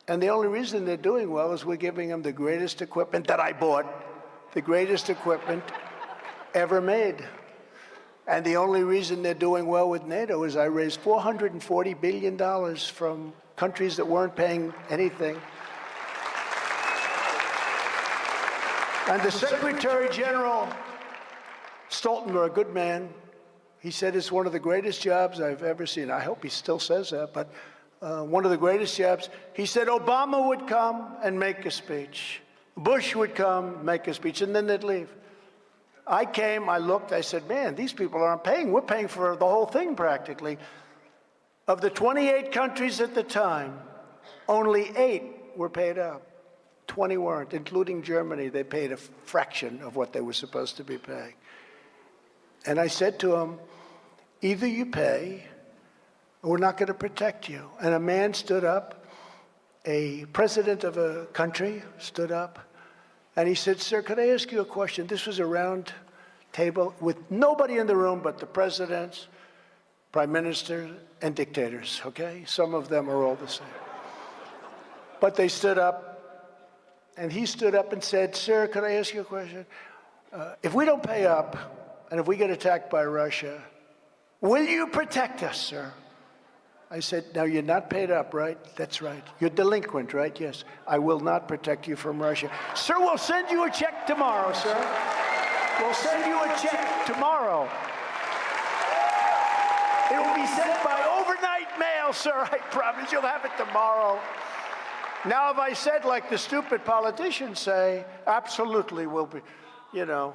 And the only reason they're doing well is we're giving them the greatest equipment that I bought, the greatest equipment ever made. And the only reason they're doing well with NATO is I raised $440 billion from countries that weren't paying anything. And the Secretary General Stoltenberg, a good man, he said it's one of the greatest jobs I've ever seen. I hope he still says that, but one of the greatest jobs. He said Obama would come and make a speech. Bush would come, make a speech, and then they'd leave. I came, I looked, I said, man, these people aren't paying. We're paying for the whole thing practically. Of the 28 countries at the time, only 8 were paid up. 20 weren't, including Germany. They paid a fraction of what they were supposed to be paying. And I said to them, either you pay or we're not going to protect you. And a man stood up, a president of a country stood up, and he said, sir, could I ask you a question? This was a round table with nobody in the room but the presidents, prime ministers, and dictators, okay? Some of them are all the same. But they stood up, and he stood up and said, sir, could I ask you a question? If we don't pay up, and if we get attacked by Russia, will you protect us, sir? I said, now you're not paid up, right? That's right. You're delinquent, right? Yes. I will not protect you from Russia. Sir, we'll send you a check tomorrow, sir. We'll send you a check tomorrow. It will be sent by overnight mail, sir. I promise you'll have it tomorrow. Now, if I said, like the stupid politicians say, absolutely will be, you know,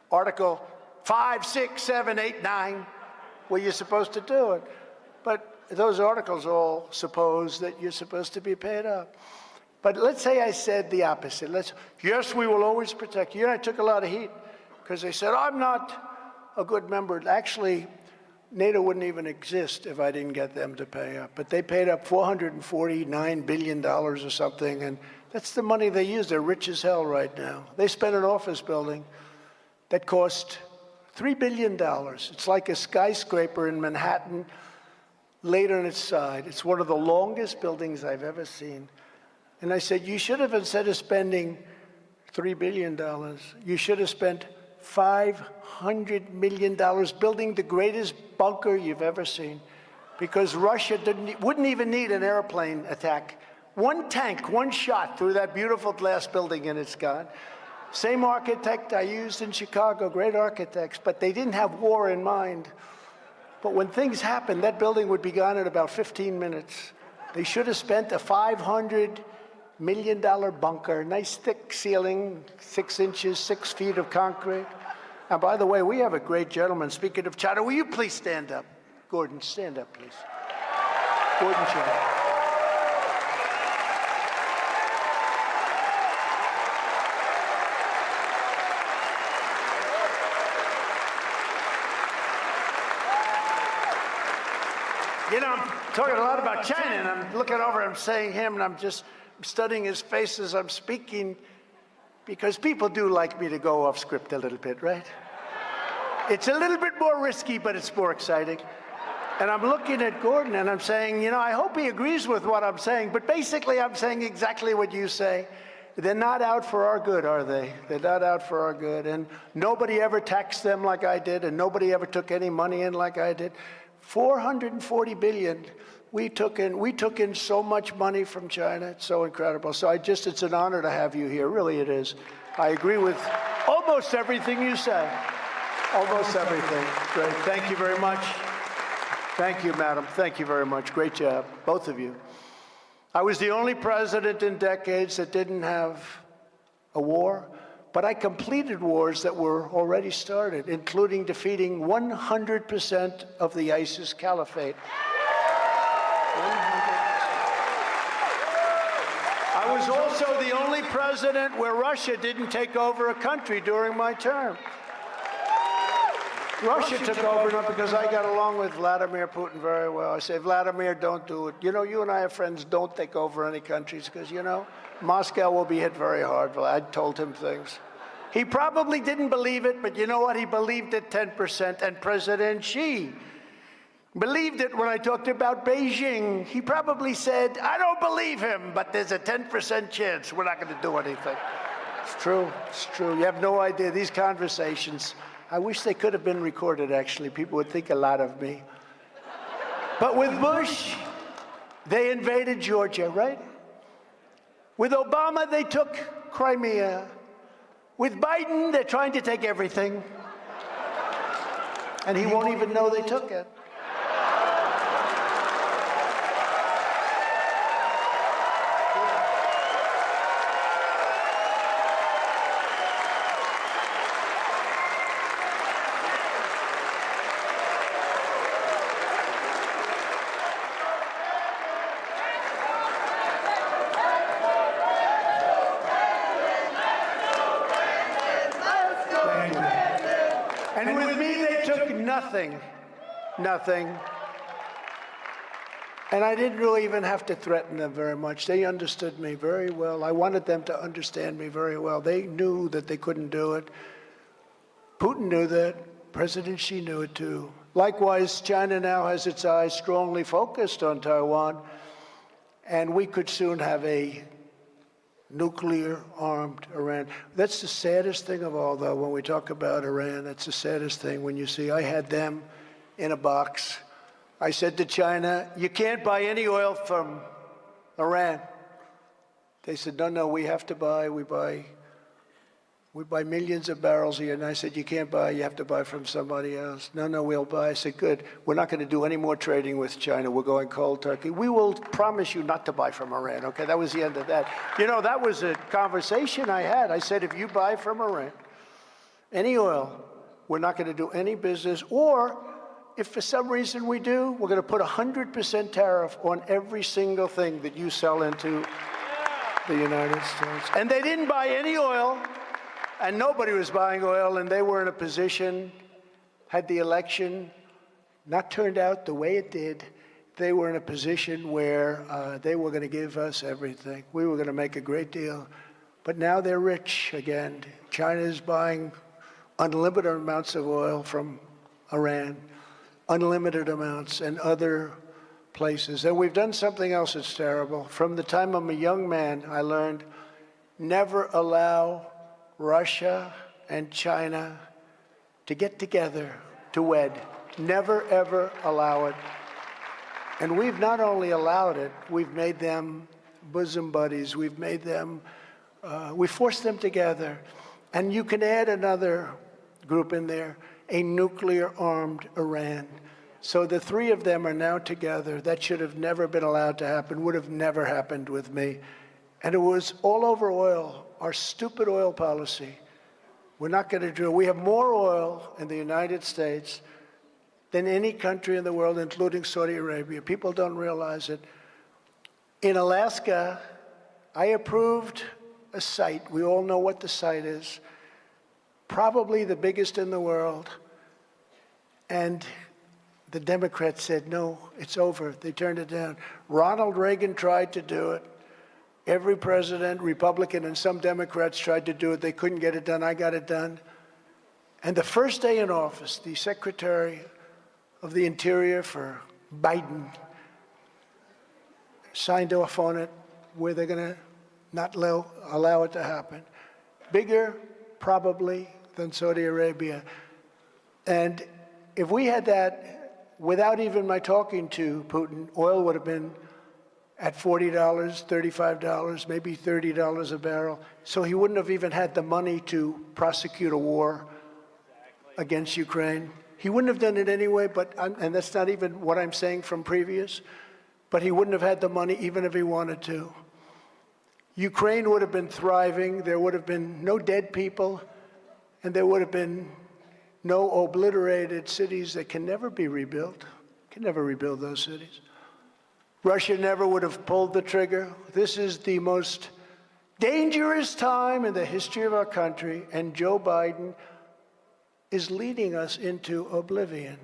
Article 5, 6, 7, 8, 9. where you're supposed to do it. But those articles all suppose that you're supposed to be paid up. But let's say I said the opposite. Yes, we will always protect you. You know, I took a lot of heat because they said, I'm not a good member. Actually, NATO wouldn't even exist if I didn't get them to pay up. But they paid up $449 billion or something, and that's the money they use. They're rich as hell right now. They spent an office building that cost $3 billion. It's like a skyscraper in Manhattan laid on its side. It's one of the longest buildings I've ever seen. And I said, you should have, instead of spending $3 billion, you should have spent $500 million building the greatest bunker you've ever seen, because Russia wouldn't even need an airplane attack. One tank, one shot through that beautiful glass building and it's gone. Same architect I used in Chicago, great architects, but they didn't have war in mind. But when things happen, that building would be gone in about 15 minutes. They should have spent a $500 million bunker, nice thick ceiling, 6 inches, 6 feet of concrete. And by the way, we have a great gentleman. Speaking of China, will you please stand up? Gordon, stand up, please. Gordon China. You know, I'm talking a lot about China, and I'm looking over, I'm saying him, and I'm just studying his face as I'm speaking, because people do like me to go off script a little bit, right? It's a little bit more risky, but it's more exciting. And I'm looking at Gordon, and I'm saying, you know, I hope he agrees with what I'm saying, but basically I'm saying exactly what you say. They're not out for our good, are they? They're not out for our good. And nobody ever taxed them like I did, and nobody ever took any money in like I did. 440 billion. We took in so much money from China. It's so incredible. So it's an honor to have you here. Really, it is. I agree with almost everything you say. Almost everything. Great. Thank you very much. Thank you, madam. Thank you very much. Great job, both of you. I was the only president in decades that didn't have a war, but I completed wars that were already started, including defeating 100% of the ISIS caliphate. 100%. I was also the only president where Russia didn't take over a country during my term. Russia took over not because I got along with Vladimir Putin very well. I say, Vladimir, don't do it. You know, you and I are friends. Don't take over any countries because, you know, Moscow will be hit very hard. I told him things. He probably didn't believe it, but you know what? He believed it 10%. And President Xi believed it when I talked about Beijing. He probably said, I don't believe him, but there's a 10% chance we're not going to do anything. It's true. It's true. You have no idea. These conversations, I wish they could have been recorded, actually. People would think a lot of me. But with Bush, they invaded Georgia, right? With Obama, they took Crimea. With Biden, they're trying to take everything. And he won't even know they took it. And with me, they took nothing. Nothing. And I didn't really even have to threaten them very much. They understood me very well. I wanted them to understand me very well. They knew that they couldn't do it. Putin knew that. President Xi knew it too. Likewise, China now has its eyes strongly focused on Taiwan, and we could soon have a nuclear-armed Iran. That's the saddest thing of all, though, when we talk about Iran. That's the saddest thing when you see, I had them in a box. I said to China, you can't buy any oil from Iran. They said, no, we have to buy. We buy millions of barrels a year. And I said, you can't buy, you have to buy from somebody else. No, we'll buy. I said, good. We're not going to do any more trading with China. We're going cold turkey. We will promise you not to buy from Iran. Okay, that was the end of that. You know, that was a conversation I had. I said, if you buy from Iran any oil, we're not going to do any business, or if for some reason we do, we're going to put 100% tariff on every single thing that you sell into the United States. And they didn't buy any oil, and nobody was buying oil, and they were in a position, had the election not turned out the way it did, they were in a position where they were going to give us everything. We were going to make a great deal. But now they're rich again. China is buying unlimited amounts of oil from Iran, unlimited amounts, and other places. And we've done something else that's terrible. From the time I'm a young man, I learned never allow Russia and China to get together, to wed. Never, ever allow it. And we've not only allowed it, we've made them bosom buddies. We've made them, we forced them together. And you can add another group in there, a nuclear-armed Iran. So the three of them are now together. That should have never been allowed to happen, would have never happened with me. And it was all over oil, our stupid oil policy. We're not going to drill. We have more oil in the United States than any country in the world, including Saudi Arabia. People don't realize it. In Alaska, I approved a site. We all know what the site is. Probably the biggest in the world. And the Democrats said, no, it's over. They turned it down. Ronald Reagan tried to do it. Every president, Republican, and some Democrats tried to do it. They couldn't get it done. I got it done. And the first day in office, the Secretary of the Interior for Biden signed off on it, where they're going to not allow it to happen. Bigger, probably, than Saudi Arabia. And if we had that, without even my talking to Putin, oil would have been at $40, $35, maybe $30 a barrel. So he wouldn't have even had the money to prosecute a war against Ukraine. He wouldn't have done it anyway, and that's not even what I'm saying from previous, but he wouldn't have had the money even if he wanted to. Ukraine would have been thriving. There would have been no dead people, and there would have been no obliterated cities that can never be rebuilt. Can never rebuild those cities. Russia never would have pulled the trigger. This is the most dangerous time in the history of our country, and Joe Biden is leading us into oblivion.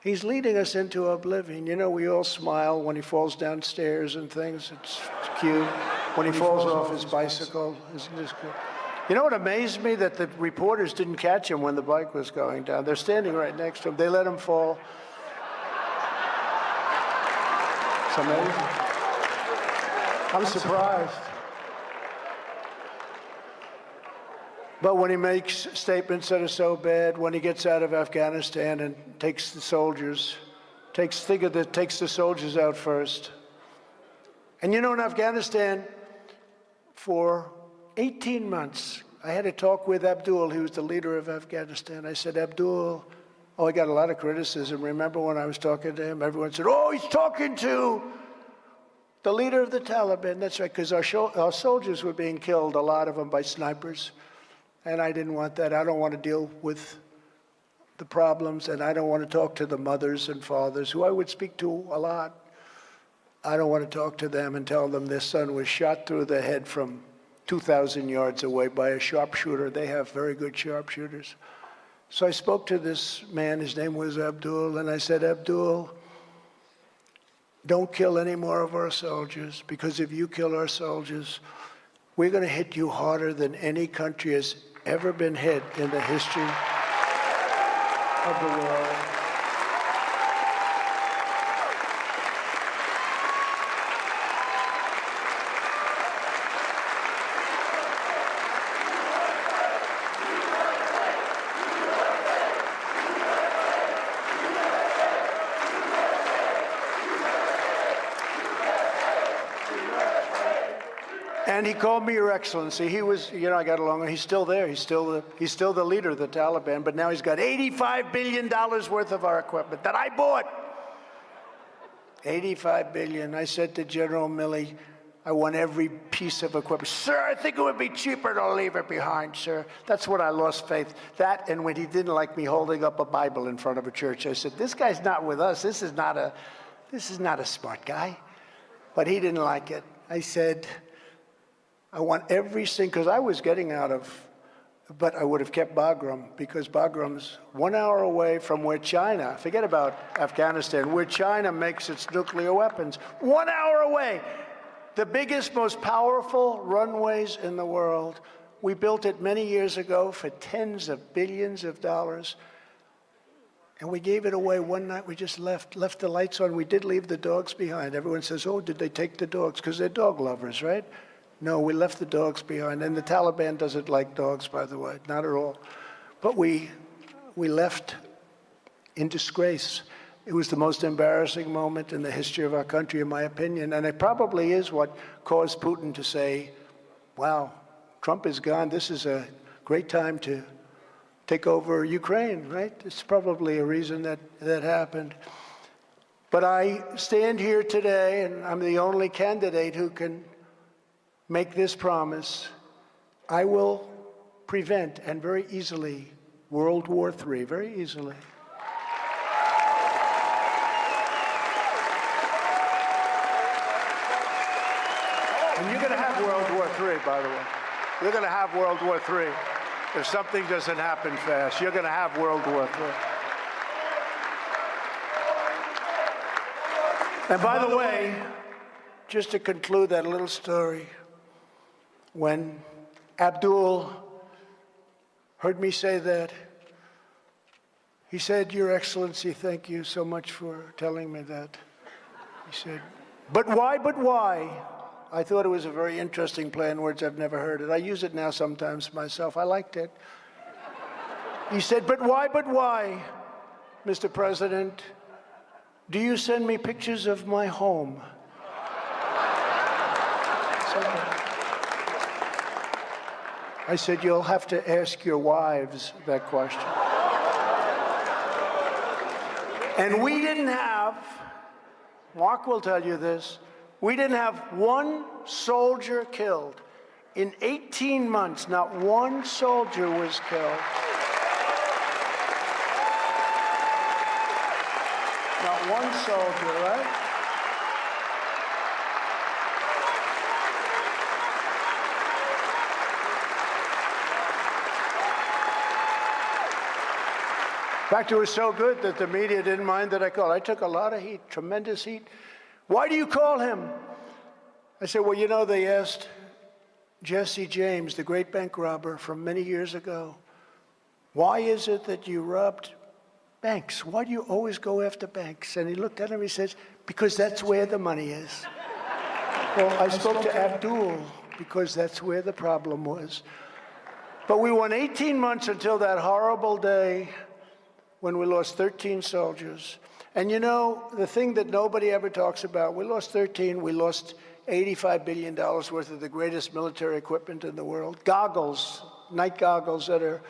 He's leading us into oblivion. You know, we all smile when he falls downstairs and things. It's cute. When he falls off his bicycle, isn't this good? You know what amazed me? That the reporters didn't catch him when the bike was going down. They're standing right next to him. They let him fall. It's amazing. I'm surprised. But when he makes statements that are so bad, when he gets out of Afghanistan and takes the soldiers, takes the soldiers out first. And you know, in Afghanistan, for 18 months, I had a talk with Abdul, who was the leader of Afghanistan. I said, Abdul, I got a lot of criticism. Remember when I was talking to him, everyone said, oh, he's talking to the leader of the Taliban. That's right, because our soldiers were being killed, a lot of them by snipers. And I didn't want that. I don't want to deal with the problems, and I don't want to talk to the mothers and fathers, who I would speak to a lot. I don't want to talk to them and tell them their son was shot through the head from 2,000 yards away by a sharpshooter. They have very good sharpshooters. So I spoke to this man, his name was Abdul, and I said, Abdul, don't kill any more of our soldiers, because if you kill our soldiers, we're going to hit you harder than any country has ever been hit in the history of the world. And he called me Your Excellency. He was, you know, I got along, and he's still there. He's still the leader of the Taliban, but now he's got $85 billion worth of our equipment that I bought. $85 billion. I said to General Milley, I want every piece of equipment. Sir, I think it would be cheaper to leave it behind, sir. That's when I lost faith. That, and when he didn't like me holding up a Bible in front of a church, I said, this guy's not with us. This is not a smart guy. But he didn't like it. I said, I want every single, because I was getting out of, but I would have kept Bagram, because Bagram's 1 hour away from where China, forget about Afghanistan, where China makes its nuclear weapons. 1 hour away. The biggest, most powerful runways in the world. We built it many years ago for tens of billions of dollars. And we gave it away one night. We just left the lights on. We did leave the dogs behind. Everyone says, oh, did they take the dogs? Because they're dog lovers, right? No, we left the dogs behind. And the Taliban doesn't like dogs, by the way, not at all. But we left in disgrace. It was the most embarrassing moment in the history of our country, in my opinion. And it probably is what caused Putin to say, wow, Trump is gone. This is a great time to take over Ukraine, right? It's probably a reason that happened. But I stand here today, and I'm the only candidate who can make this promise. I will prevent, and very easily, World War III, very easily. And you're going to have World War III, by the way. You're going to have World War III. If something doesn't happen fast, you're going to have World War III. And by the way, just to conclude that little story, when Abdul heard me say that, he said, Your Excellency, thank you so much for telling me that. He said, but why? I thought it was a very interesting play on words. I've never heard it. I use it now sometimes myself. I liked it. He said, but why, Mr. President, do you send me pictures of my home? I said, you'll have to ask your wives that question. And we didn't have, Mark will tell you this, we didn't have one soldier killed. In 18 months, not one soldier was killed. Not one soldier, right? In fact, it was so good that the media didn't mind that I called. I took a lot of heat, tremendous heat. Why do you call him? I said, well, you know, they asked Jesse James, the great bank robber from many years ago, why is it that you robbed banks? Why do you always go after banks? And he looked at him and he says, because that's where the money is. Well, I spoke to Abdul because that's where the problem was. But we won 18 months until that horrible day when we lost 13 soldiers. And you know, the thing that nobody ever talks about, we lost 13, we lost $85 billion worth of the greatest military equipment in the world. Goggles, night goggles that are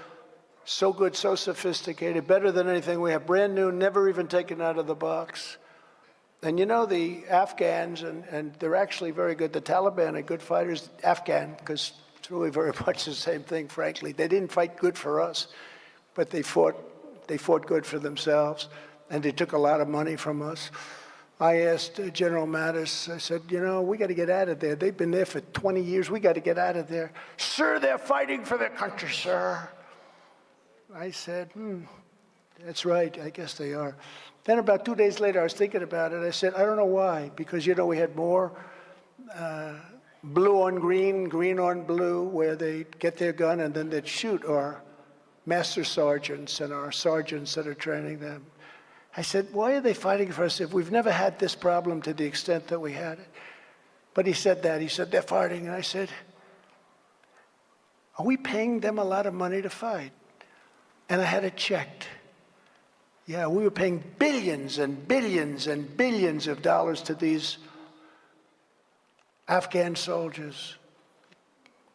so good, so sophisticated, better than anything we have, brand new, never even taken out of the box. And you know, the Afghans, and they're actually very good, the Taliban are good fighters, Afghan, because it's really very much the same thing, frankly. They didn't fight good for us, but they fought good for themselves. And they took a lot of money from us. I asked General Mattis, I said, you know, we got to get out of there. They've been there for 20 years. We got to get out of there. Sir, they're fighting for their country, sir. I said, that's right. I guess they are. Then about 2 days later, I was thinking about it. I said, I don't know why. Because, you know, we had more blue on green, green on blue, where they'd get their gun and then they'd shoot our master sergeants and our sergeants that are training them. I said, why are they fighting for us if we've never had this problem to the extent that we had it? But he said that. He said, they're fighting. And I said, are we paying them a lot of money to fight? And I had it checked. Yeah, we were paying billions and billions and billions of dollars to these Afghan soldiers.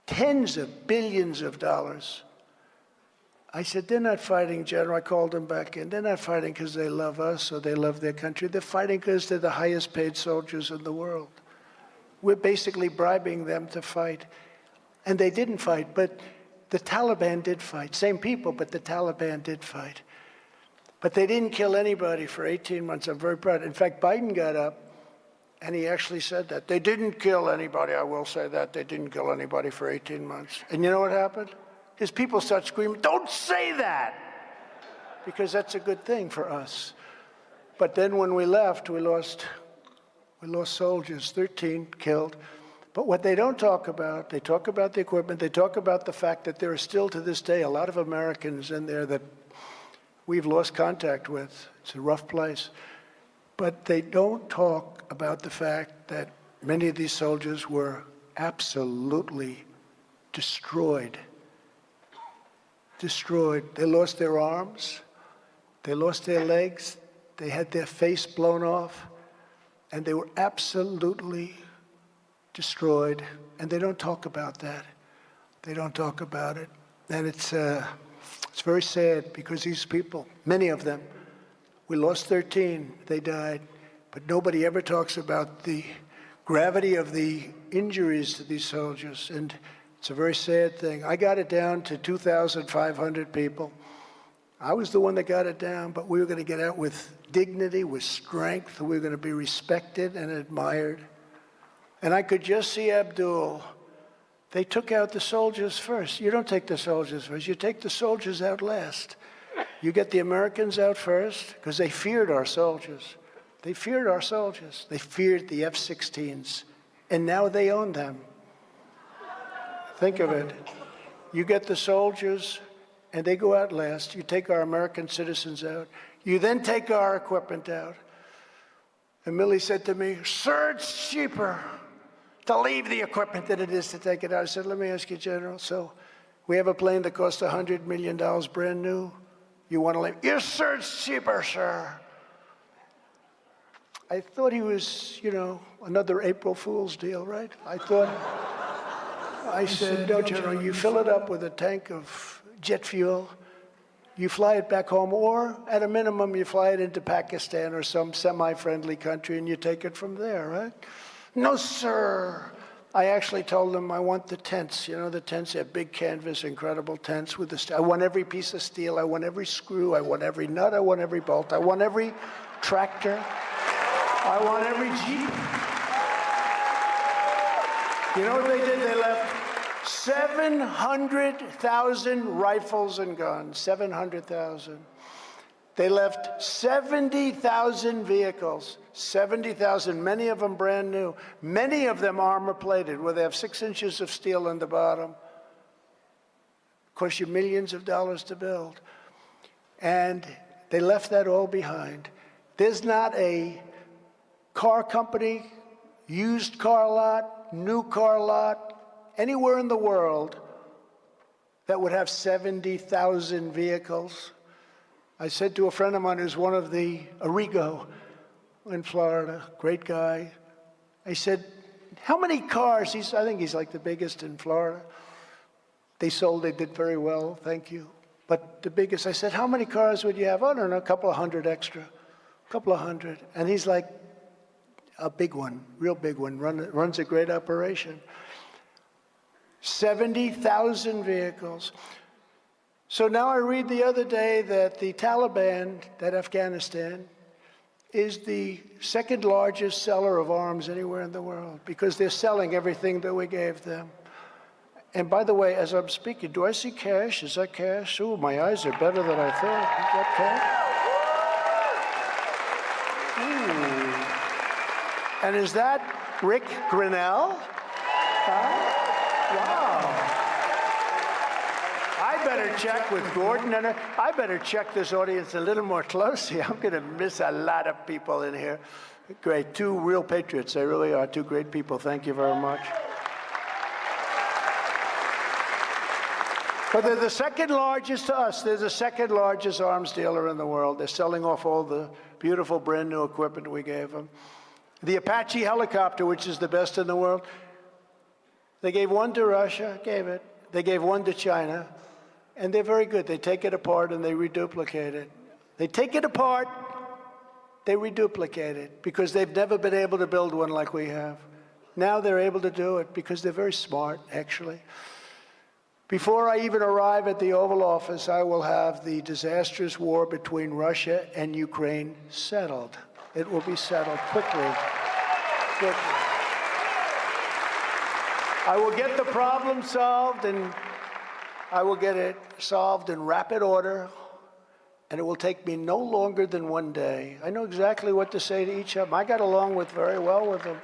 Tens of billions of dollars. I said, they're not fighting, General. I called them back in. They're not fighting because they love us or they love their country. They're fighting because they're the highest paid soldiers in the world. We're basically bribing them to fight. And they didn't fight, but the Taliban did fight. Same people, but the Taliban did fight. But they didn't kill anybody for 18 months. I'm very proud. In fact, Biden got up and he actually said that. They didn't kill anybody. I will say that. They didn't kill anybody for 18 months. And you know what happened? His people start screaming, "Don't say that!" Because that's a good thing for us. But then when we left, we lost soldiers, 13 killed. But what they don't talk about, they talk about the equipment, they talk about the fact that there are still to this day a lot of Americans in there that we've lost contact with. It's a rough place. But they don't talk about the fact that many of these soldiers were absolutely destroyed. Destroyed. They lost their arms, they lost their legs, they had their face blown off, and they were absolutely destroyed. And they don't talk about that. They don't talk about it. And it's very sad because these people, many of them, we lost 13, they died, but nobody ever talks about the gravity of the injuries to these soldiers. And it's a very sad thing. I got it down to 2,500 people. I was the one that got it down, but we were going to get out with dignity, with strength. We were going to be respected and admired. And I could just see Abdul. They took out the soldiers first. You don't take the soldiers first. You take the soldiers out last. You get the Americans out first because they feared our soldiers. They feared our soldiers. They feared the F-16s. And now they own them. Think of it. You get the soldiers, and they go out last. You take our American citizens out. You then take our equipment out. And Milley said to me, "Sir, it's cheaper to leave the equipment than it is to take it out." I said, "Let me ask you, General, so we have a plane that costs $100 million brand new. You want to leave?" "Yes, sir, it's cheaper, sir." I thought he was, another April Fool's deal, right? I said, "No, General, you fill it up with a tank of jet fuel, you fly it back home, or at a minimum, you fly it into Pakistan or some semi-friendly country and you take it from there, right?" "No, sir." I actually told them I want the tents. The tents have big canvas, incredible tents with I want every piece of steel. I want every screw. I want every nut. I want every bolt. I want every tractor. I want every Jeep. You know what they did? They left 700,000 rifles and guns, 700,000. They left 70,000 vehicles, 70,000, many of them brand new, many of them armor-plated, where they have 6 inches of steel in the bottom. Cost you millions of dollars to build. And they left that all behind. There's not a car company, used car lot, new car lot, anywhere in the world that would have 70,000 vehicles. I said to a friend of mine who's one of the Arrigo in Florida, great guy. I said, "How many cars?" I think he's like the biggest in Florida. They did very well, thank you. But the biggest, I said, "How many cars would you have?" "I don't know, a couple of hundred extra, a couple of hundred." And he's like, "A big one, real big one, runs a great operation." 70,000 vehicles. So now I read the other day that the Taliban, that Afghanistan, is the second largest seller of arms anywhere in the world because they're selling everything that we gave them. And by the way, as I'm speaking, do I see cash? Is that cash? Ooh, my eyes are better than I thought. Is that cash? Ooh. And is that Rick Grinnell? Huh? Wow. I better check with Gordon, and I better check this audience a little more closely. I'm going to miss a lot of people in here. Great. 2 real patriots. They really are 2 great people. Thank you very much. But they're the second largest to us. They're the second largest arms dealer in the world. They're selling off all the beautiful brand new equipment we gave them. The Apache helicopter, which is the best in the world, they gave one to Russia, They gave one to China, and they're very good. They take it apart and they reduplicate it. They take it apart, they reduplicate it, because they've never been able to build one like we have. Now they're able to do it because they're very smart, actually. Before I even arrive at the Oval Office, I will have the disastrous war between Russia and Ukraine settled. It will be settled quickly. I will get the problem solved, and I will get it solved in rapid order, and it will take me no longer than one day. I know exactly what to say to each of them. I got along very well with them.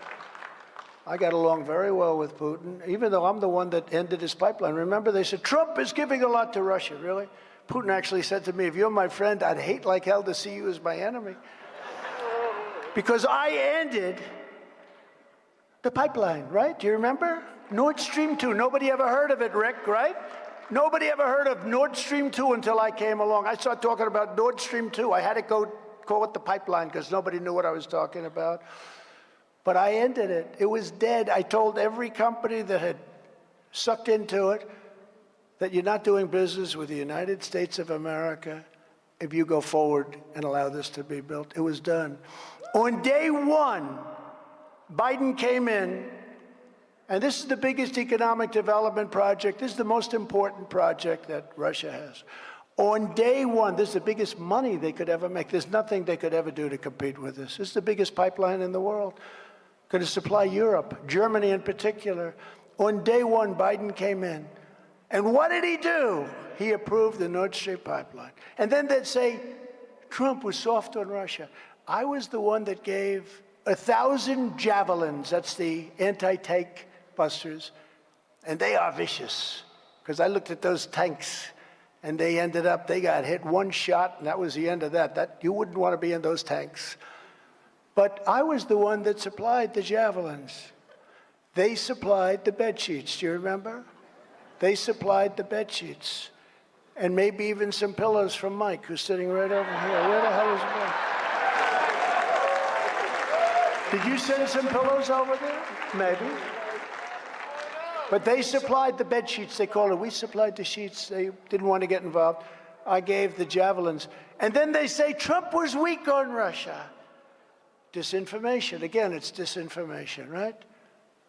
I got along very well with Putin, even though I'm the one that ended his pipeline. Remember, they said, Trump is giving a lot to Russia. Really? Putin actually said to me, if you're my friend, I'd hate like hell to see you as my enemy. Because I ended the pipeline, right? Do you remember? Nord Stream 2. Nobody ever heard of it, Rick, right? Nobody ever heard of Nord Stream 2 until I came along. I started talking about Nord Stream 2. I had to go call it the pipeline because nobody knew what I was talking about. But I ended it. It was dead. I told every company that had sucked into it that you're not doing business with the United States of America if you go forward and allow this to be built. It was done. On day one, Biden came in, and this is the biggest economic development project. This is the most important project that Russia has. On day one, this is the biggest money they could ever make. There's nothing they could ever do to compete with this. This is the biggest pipeline in the world. Going to supply Europe, Germany in particular. On day one, Biden came in. And what did he do? He approved the Nord Stream pipeline. And then they'd say, Trump was soft on Russia. I was the one that gave 1,000 javelins. That's the anti-tank busters. And they are vicious. Because I looked at those tanks, and they got hit one shot, and that was the end of that. You wouldn't want to be in those tanks. But I was the one that supplied the javelins. They supplied the bed sheets. Do you remember? They supplied the bed sheets. And maybe even some pillows from Mike, who's sitting right over here. Where the hell is Mike? Did you send some pillows over there? Maybe. But they supplied the bed sheets, they called it. We supplied the sheets. They didn't want to get involved. I gave the javelins. And then they say Trump was weak on Russia. Disinformation. Again, it's disinformation, right?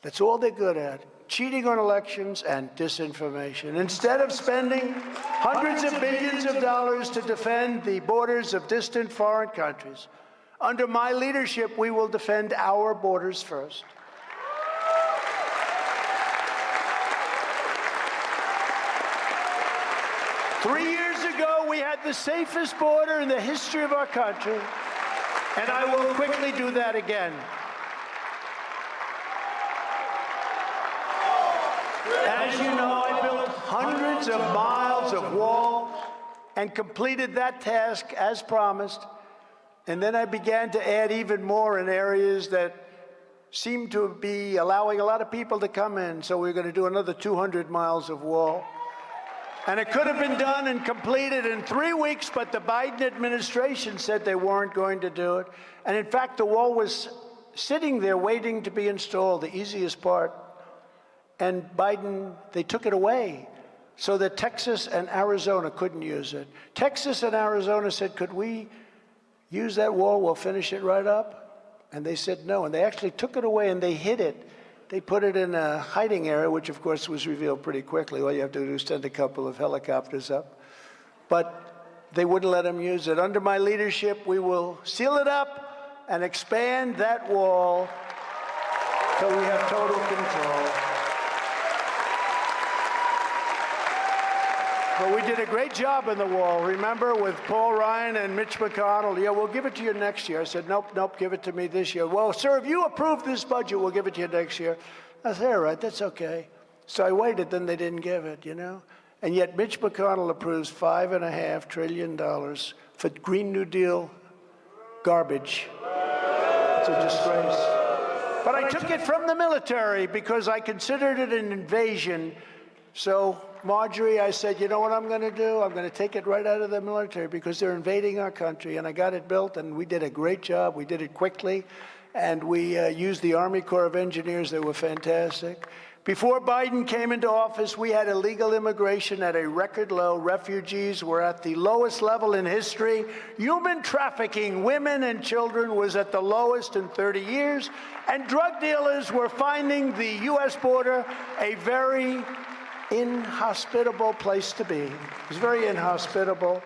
That's all they're good at. Cheating on elections and disinformation. Instead of spending hundreds of billions of dollars to defend the borders of distant foreign countries, under my leadership, we will defend our borders first. Three years ago, we had the safest border in the history of our country. And I will quickly do that again. As you know, I built hundreds of miles of wall and completed that task as promised. And then I began to add even more in areas that seemed to be allowing a lot of people to come in. So we're going to do another 200 miles of wall. And it could have been done and completed in 3 weeks, but the Biden administration said they weren't going to do it. And in fact, the wall was sitting there waiting to be installed, the easiest part. And Biden, they took it away so that Texas and Arizona couldn't use it. Texas and Arizona said, could we use that wall? We'll finish it right up. And they said no. And they actually took it away and they hid it. They put it in a hiding area, which, of course, was revealed pretty quickly. All you have to do is send a couple of helicopters up. But they wouldn't let them use it. Under my leadership, we will seal it up and expand that wall till we have total control. But we did a great job in the wall, remember, with Paul Ryan and Mitch McConnell. Yeah, we'll give it to you next year. I said, nope, give it to me this year. Well, sir, if you approve this budget, we'll give it to you next year. I said, all right, that's okay. So I waited, then they didn't give it, you know. And yet Mitch McConnell approves $5.5 trillion for Green New Deal garbage. It's a disgrace. But I took it from the military because I considered it an invasion. So, Marjorie, I said, you know what I'm going to do? I'm going to take it right out of the military because they're invading our country. And I got it built, and we did a great job. We did it quickly, and we used the Army Corps of Engineers. They were fantastic. Before Biden came into office, we had illegal immigration at a record low. Refugees were at the lowest level in history. Human trafficking, women and children, was at the lowest in 30 years. And drug dealers were finding the U.S. border a very inhospitable place to be. It was very inhospitable.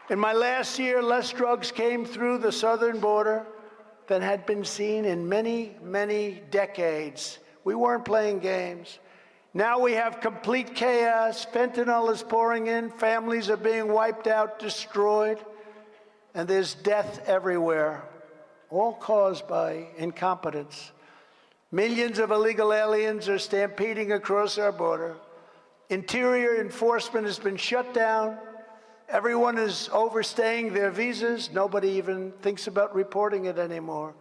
In my last year, less drugs came through the southern border than had been seen in many, many decades. We weren't playing games. Now we have complete chaos. Fentanyl is pouring in. Families are being wiped out, destroyed. And there's death everywhere, all caused by incompetence. Millions of illegal aliens are stampeding across our border. Interior enforcement has been shut down. Everyone is overstaying their visas. Nobody even thinks about reporting it anymore.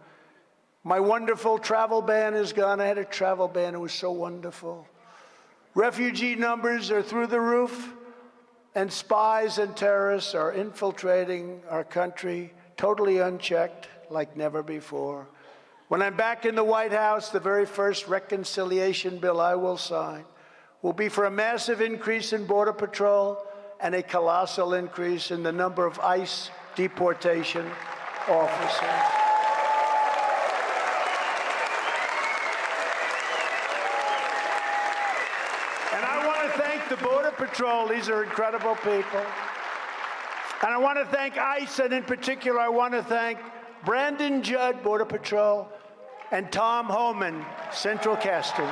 My wonderful travel ban is gone. I had a travel ban. It was so wonderful. Refugee numbers are through the roof, and spies and terrorists are infiltrating our country totally unchecked like never before. When I'm back in the White House, the very first reconciliation bill I will sign will be for a massive increase in Border Patrol and a colossal increase in the number of ICE deportation officers. The Border Patrol, these are incredible people. And I want to thank ICE, and in particular, I want to thank Brandon Judd, Border Patrol, and Tom Homan, Central Casting.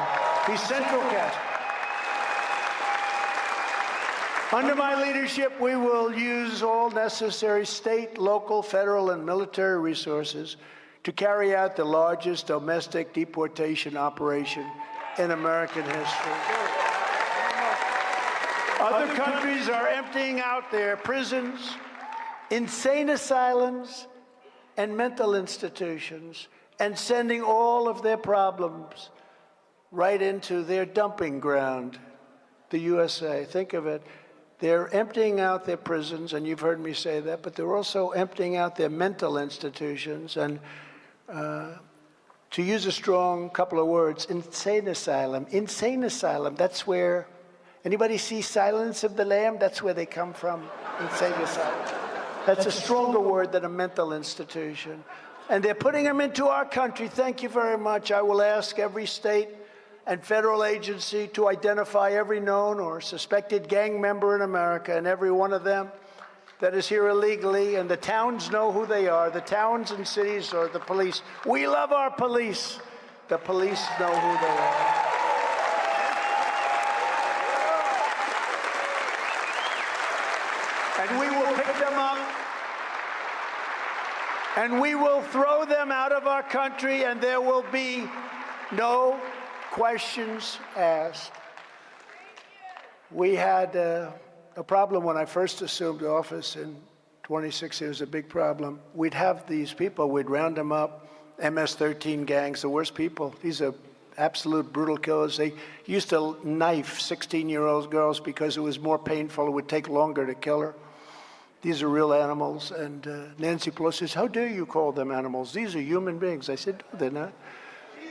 He's Central Casting. Under my leadership, we will use all necessary state, local, federal, and military resources to carry out the largest domestic deportation operation in American history. Other countries are emptying out their prisons, insane asylums, and mental institutions, and sending all of their problems right into their dumping ground, the USA. Think of it. They're emptying out their prisons, and you've heard me say that, but they're also emptying out their mental institutions. And to use a strong couple of words, insane asylum. Insane asylum, that's where... Anybody see Silence of the Lamb? That's where they come from, insane asylum. That's a stronger word than a mental institution. And they're putting them into our country. Thank you very much. I will ask every state and federal agency to identify every known or suspected gang member in America, and every one of them that is here illegally, and the towns know who they are. The towns and cities or the police. We love our police. The police know who they are. And we will pick them up, and we will throw them out of our country, and there will be no questions asked. We had a problem when I first assumed office in 2016. It was a big problem. We'd have these people, we'd round them up, MS-13 gangs, the worst people. These are absolute brutal killers. They used to knife 16-year-old girls because it was more painful. It would take longer to kill her. These are real animals. And Nancy Pelosi says, how dare you call them animals? These are human beings. I said, no, they're not.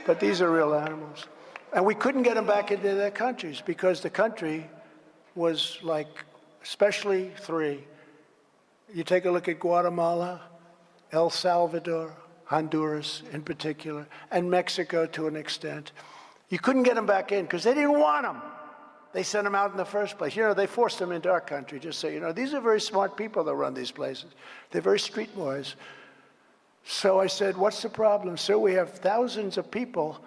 But these are real animals. And we couldn't get them back into their countries because the country was like, especially three. You take a look at Guatemala, El Salvador, Honduras in particular, and Mexico to an extent. You couldn't get them back in because they didn't want them. They sent them out in the first place. You know, they forced them into our country, just so you know. These are very smart people that run these places. They're very streetwise. So I said, what's the problem? Sir, we have thousands of people,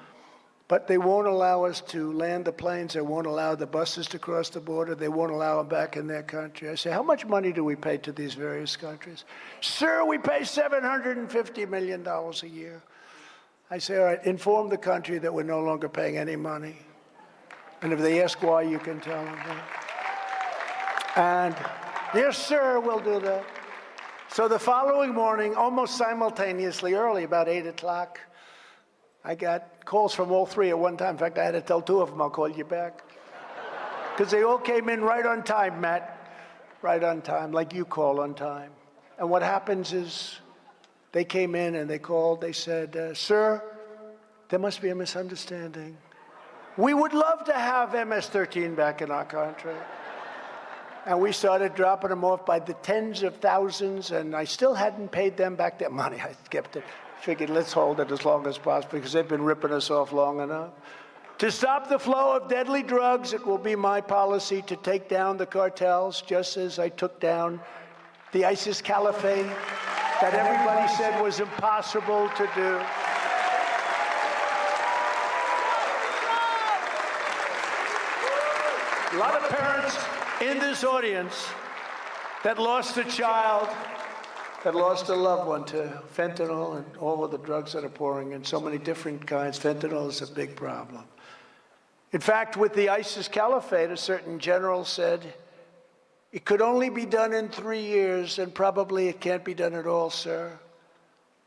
but they won't allow us to land the planes. They won't allow the buses to cross the border. They won't allow them back in their country. I say, how much money do we pay to these various countries? Sir, we pay $750 million a year. I say, all right, inform the country that we're no longer paying any money. And if they ask why, you can tell them that. And yes, sir, we'll do that. So the following morning, almost simultaneously, early, about 8 o'clock, I got calls from all three at one time. In fact, I had to tell two of them, I'll call you back. Because they all came in right on time, Matt. Right on time, like you call on time. And what happens is they came in and they called. They said, sir, there must be a misunderstanding. We would love to have MS-13 back in our country. And we started dropping them off by the tens of thousands, and I still hadn't paid them back their money. I kept it. Figured, let's hold it as long as possible because they've been ripping us off long enough. To stop the flow of deadly drugs, it will be my policy to take down the cartels, just as I took down the ISIS caliphate that everybody said was impossible to do. A lot of parents in this audience that lost a child, that lost a loved one to fentanyl and all of the drugs that are pouring in, so many different kinds. Fentanyl is a big problem. In fact, with the ISIS caliphate, a certain general said, it could only be done in 3 years, and probably it can't be done at all, sir.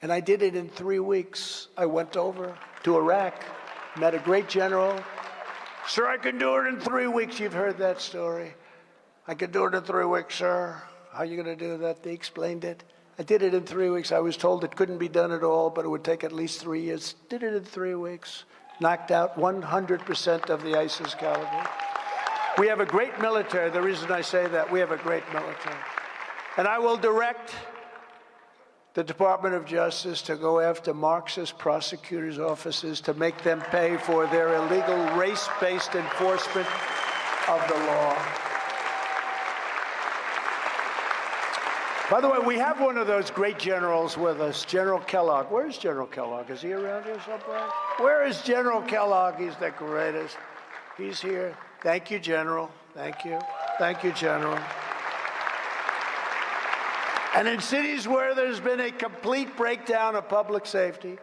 And I did it in 3 weeks. I went over to Iraq, met a great general. Sir, I can do it in 3 weeks. You've heard that story. I can do it in 3 weeks, sir. How are you going to do that? They explained it. I did it in 3 weeks. I was told it couldn't be done at all, but it would take at least 3 years. Did it in 3 weeks. Knocked out 100% of the ISIS caliphate. We have a great military. The reason I say that, we have a great military. And I will direct the Department of Justice to go after Marxist prosecutors' offices to make them pay for their illegal race-based enforcement of the law. By the way, we have one of those great generals with us, General Kellogg. Where's General Kellogg? Is he around here someplace? Where is General Kellogg? He's the greatest. He's here. Thank you, General. Thank you. Thank you, General. And in cities where there's been a complete breakdown of public safety,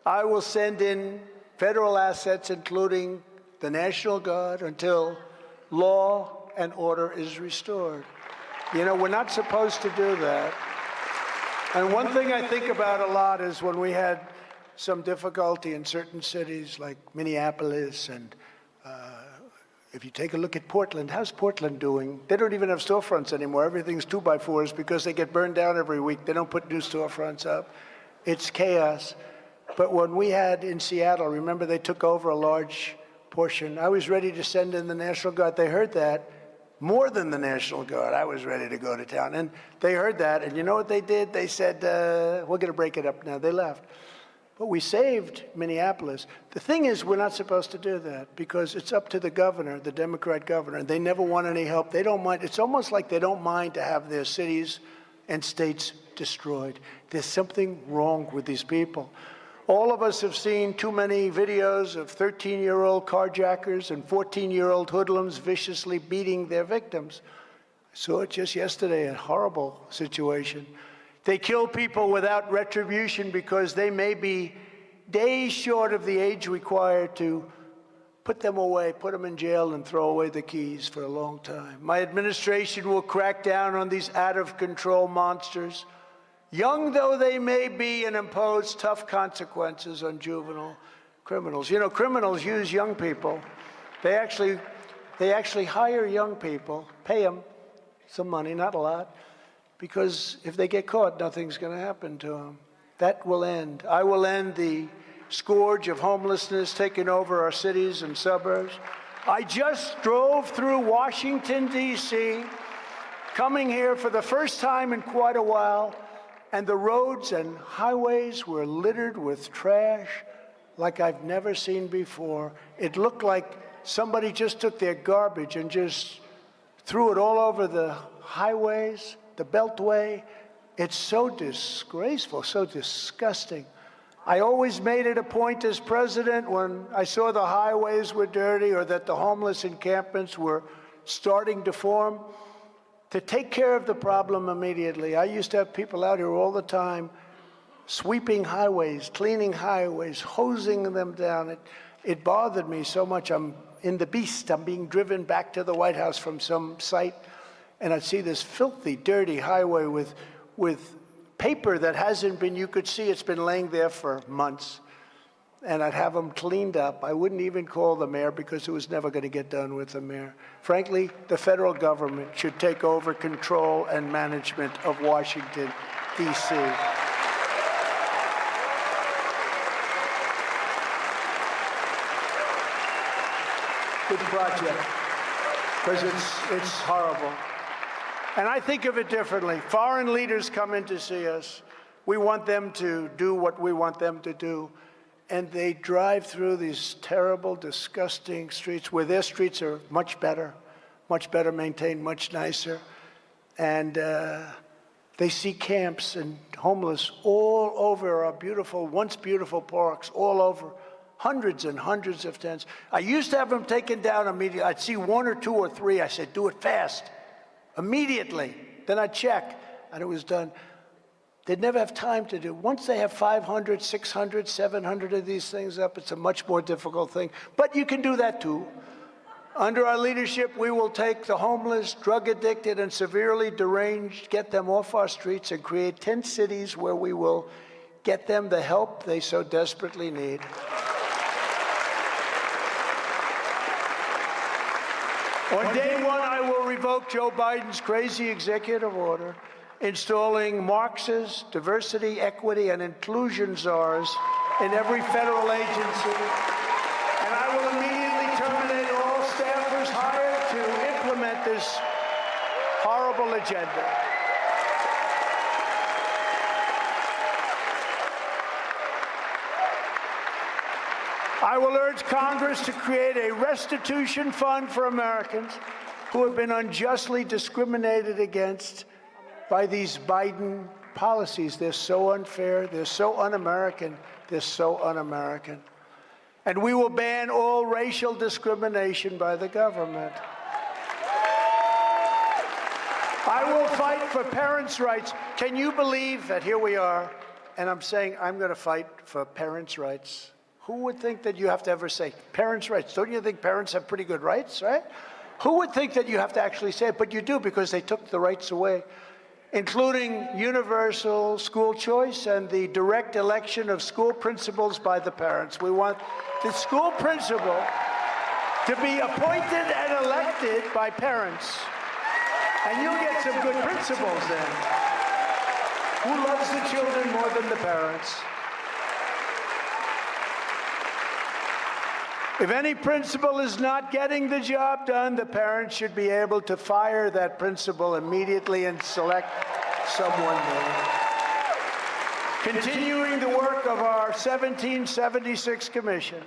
I will send in federal assets, including the National Guard, until law and order is restored. You know, we're not supposed to do that. And one thing I think about a lot is when we had some difficulty in certain cities like Minneapolis and if you take a look at Portland, how's Portland doing? They don't even have storefronts anymore. Everything's 2x4s because they get burned down every week. They don't put new storefronts up. It's chaos. But when we had in Seattle, remember they took over a large portion. I was ready to send in the National Guard. They heard that. More than the National Guard. I was ready to go to town. And they heard that. And you know what they did? They said, we're going to break it up now. They left. But we saved Minneapolis. The thing is, we're not supposed to do that because it's up to the governor, the Democrat governor. They never want any help. They don't mind. It's almost like they don't mind to have their cities and states destroyed. There's something wrong with these people. All of us have seen too many videos of 13-year-old carjackers and 14-year-old hoodlums viciously beating their victims. I saw it just yesterday, a horrible situation. They kill people without retribution because they may be days short of the age required to put them away, put them in jail, and throw away the keys for a long time. My administration will crack down on these out-of-control monsters, young though they may be, and impose tough consequences on juvenile criminals. You know, criminals use young people. They actually hire young people, pay them some money, not a lot, because if they get caught, nothing's going to happen to them. That will end. I will end the scourge of homelessness taking over our cities and suburbs. I just drove through Washington, D.C., coming here for the first time in quite a while, and the roads and highways were littered with trash like I've never seen before. It looked like somebody just took their garbage and just threw it all over the highways, the Beltway. It's so disgraceful, so disgusting. I always made it a point as president when I saw the highways were dirty or that the homeless encampments were starting to form to take care of the problem immediately. I used to have people out here all the time sweeping highways, cleaning highways, hosing them down. It bothered me so much. I'm in the beast. I'm being driven back to the White House from some site, and I'd see this filthy, dirty highway with paper that hasn't been, you could see it's been laying there for months. And I'd have them cleaned up. I wouldn't even call the mayor because it was never going to get done with the mayor. Frankly, the federal government should take over control and management of Washington, D.C. this project, because it's horrible. And I think of it differently. Foreign leaders come in to see us. We want them to do what we want them to do. And they drive through these terrible, disgusting streets where their streets are much better maintained, much nicer. And they see camps and homeless all over our beautiful, once beautiful parks, all over. Hundreds and hundreds of tents. I used to have them taken down immediately. I'd see one or two or three. I said, do it fast, immediately. Then I'd check, and it was done. They'd never have time to do. Once they have 500, 600, 700 of these things up, it's a much more difficult thing. But you can do that too. Under our leadership, we will take the homeless, drug addicted, and severely deranged, get them off our streets, and create 10 cities where we will get them the help they so desperately need. On day one, I will revoke Joe Biden's crazy executive order installing Marxist diversity, equity, and inclusion czars in every federal agency. And I will immediately terminate all staffers hired to implement this horrible agenda. I will urge Congress to create a restitution fund for Americans who have been unjustly discriminated against by these Biden policies. They're so unfair, they're so un-American, they're so un-American. And we will ban all racial discrimination by the government. I will fight for parents' rights. Can you believe that here we are, and I'm saying I'm going to fight for parents' rights? Who would think that you have to ever say parents' rights? Don't you think parents have pretty good rights, right? Who would think that you have to actually say it? But you do, because they took the rights away, including universal school choice and the direct election of school principals by the parents. We want the school principal to be appointed and elected by parents. And you'll get some good principals then. Who loves the children more than the parents? If any principal is not getting the job done, the parents should be able to fire that principal immediately and select someone new. Continuing the work of our 1776 Commission,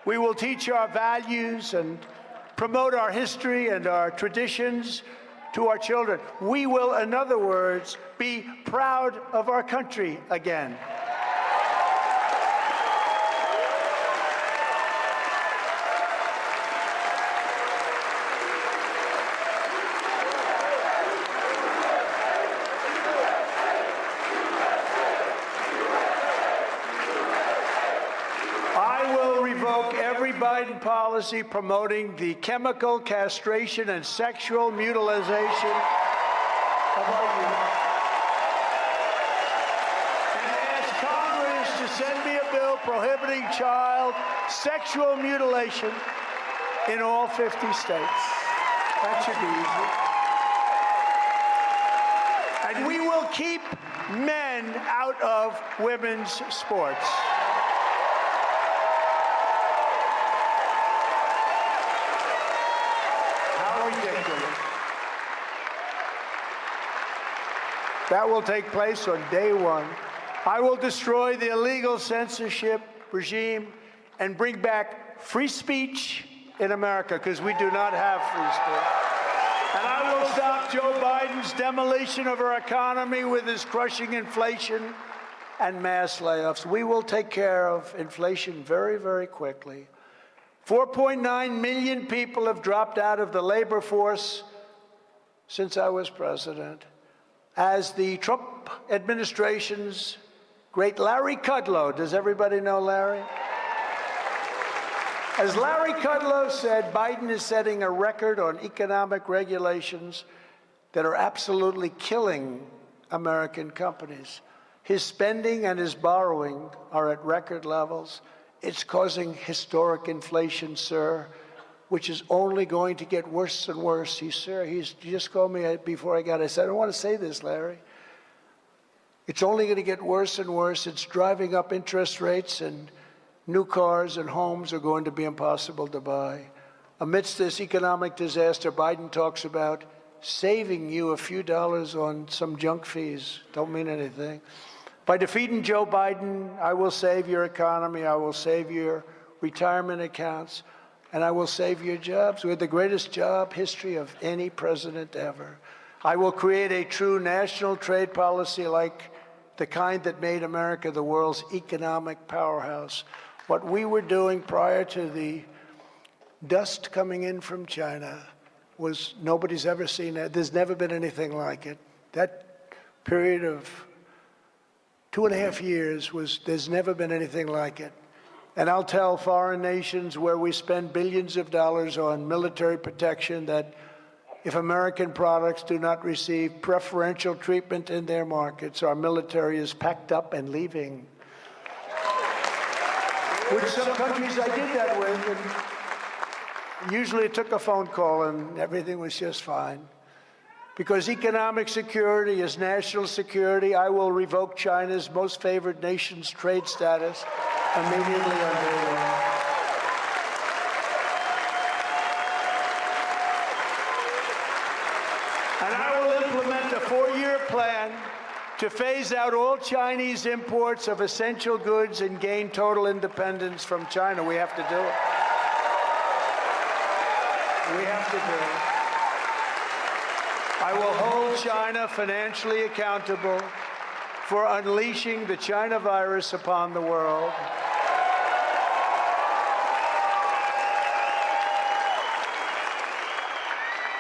we will teach our values and promote our history and our traditions to our children. We will, in other words, be proud of our country again. Biden policy promoting the chemical castration and sexual mutilation of our youth. And ask Congress to send me a bill prohibiting child sexual mutilation in all 50 states. That should be easy. And we will keep men out of women's sports. That will take place on day one. I will destroy the illegal censorship regime and bring back free speech in America, because we do not have free speech. And I will stop Joe Biden's demolition of our economy with his crushing inflation and mass layoffs. We will take care of inflation very, very quickly. 4.9 million people have dropped out of the labor force since I was president. As the Trump administration's great Larry Kudlow, does everybody know Larry? As Larry Kudlow said, Biden is setting a record on economic regulations that are absolutely killing American companies. His spending and his borrowing are at record levels. It's causing historic inflation, sir, which is only going to get worse and worse. He just called me before I got it. I said, I don't want to say this, Larry. It's only going to get worse and worse. It's driving up interest rates, and new cars and homes are going to be impossible to buy. Amidst this economic disaster, Biden talks about saving you a few dollars on some junk fees. Don't mean anything. By defeating Joe Biden, I will save your economy, I will save your retirement accounts, and I will save your jobs. We had the greatest job history of any president ever. I will create a true national trade policy like the kind that made America the world's economic powerhouse. What we were doing prior to the dust coming in from China was nobody's ever seen that. There's never been anything like it. That period of 2.5 years there's never been anything like it. And I'll tell foreign nations where we spend billions of dollars on military protection that if American products do not receive preferential treatment in their markets, our military is packed up and leaving. With some countries I did that with, and usually it took a phone call and everything was just fine. Because economic security is national security, I will revoke China's most favored nation's trade status immediately on day one. And I will implement a 4-year plan to phase out all Chinese imports of essential goods and gain total independence from China. We have to do it. We have to do it. I will hold China financially accountable for unleashing the China virus upon the world.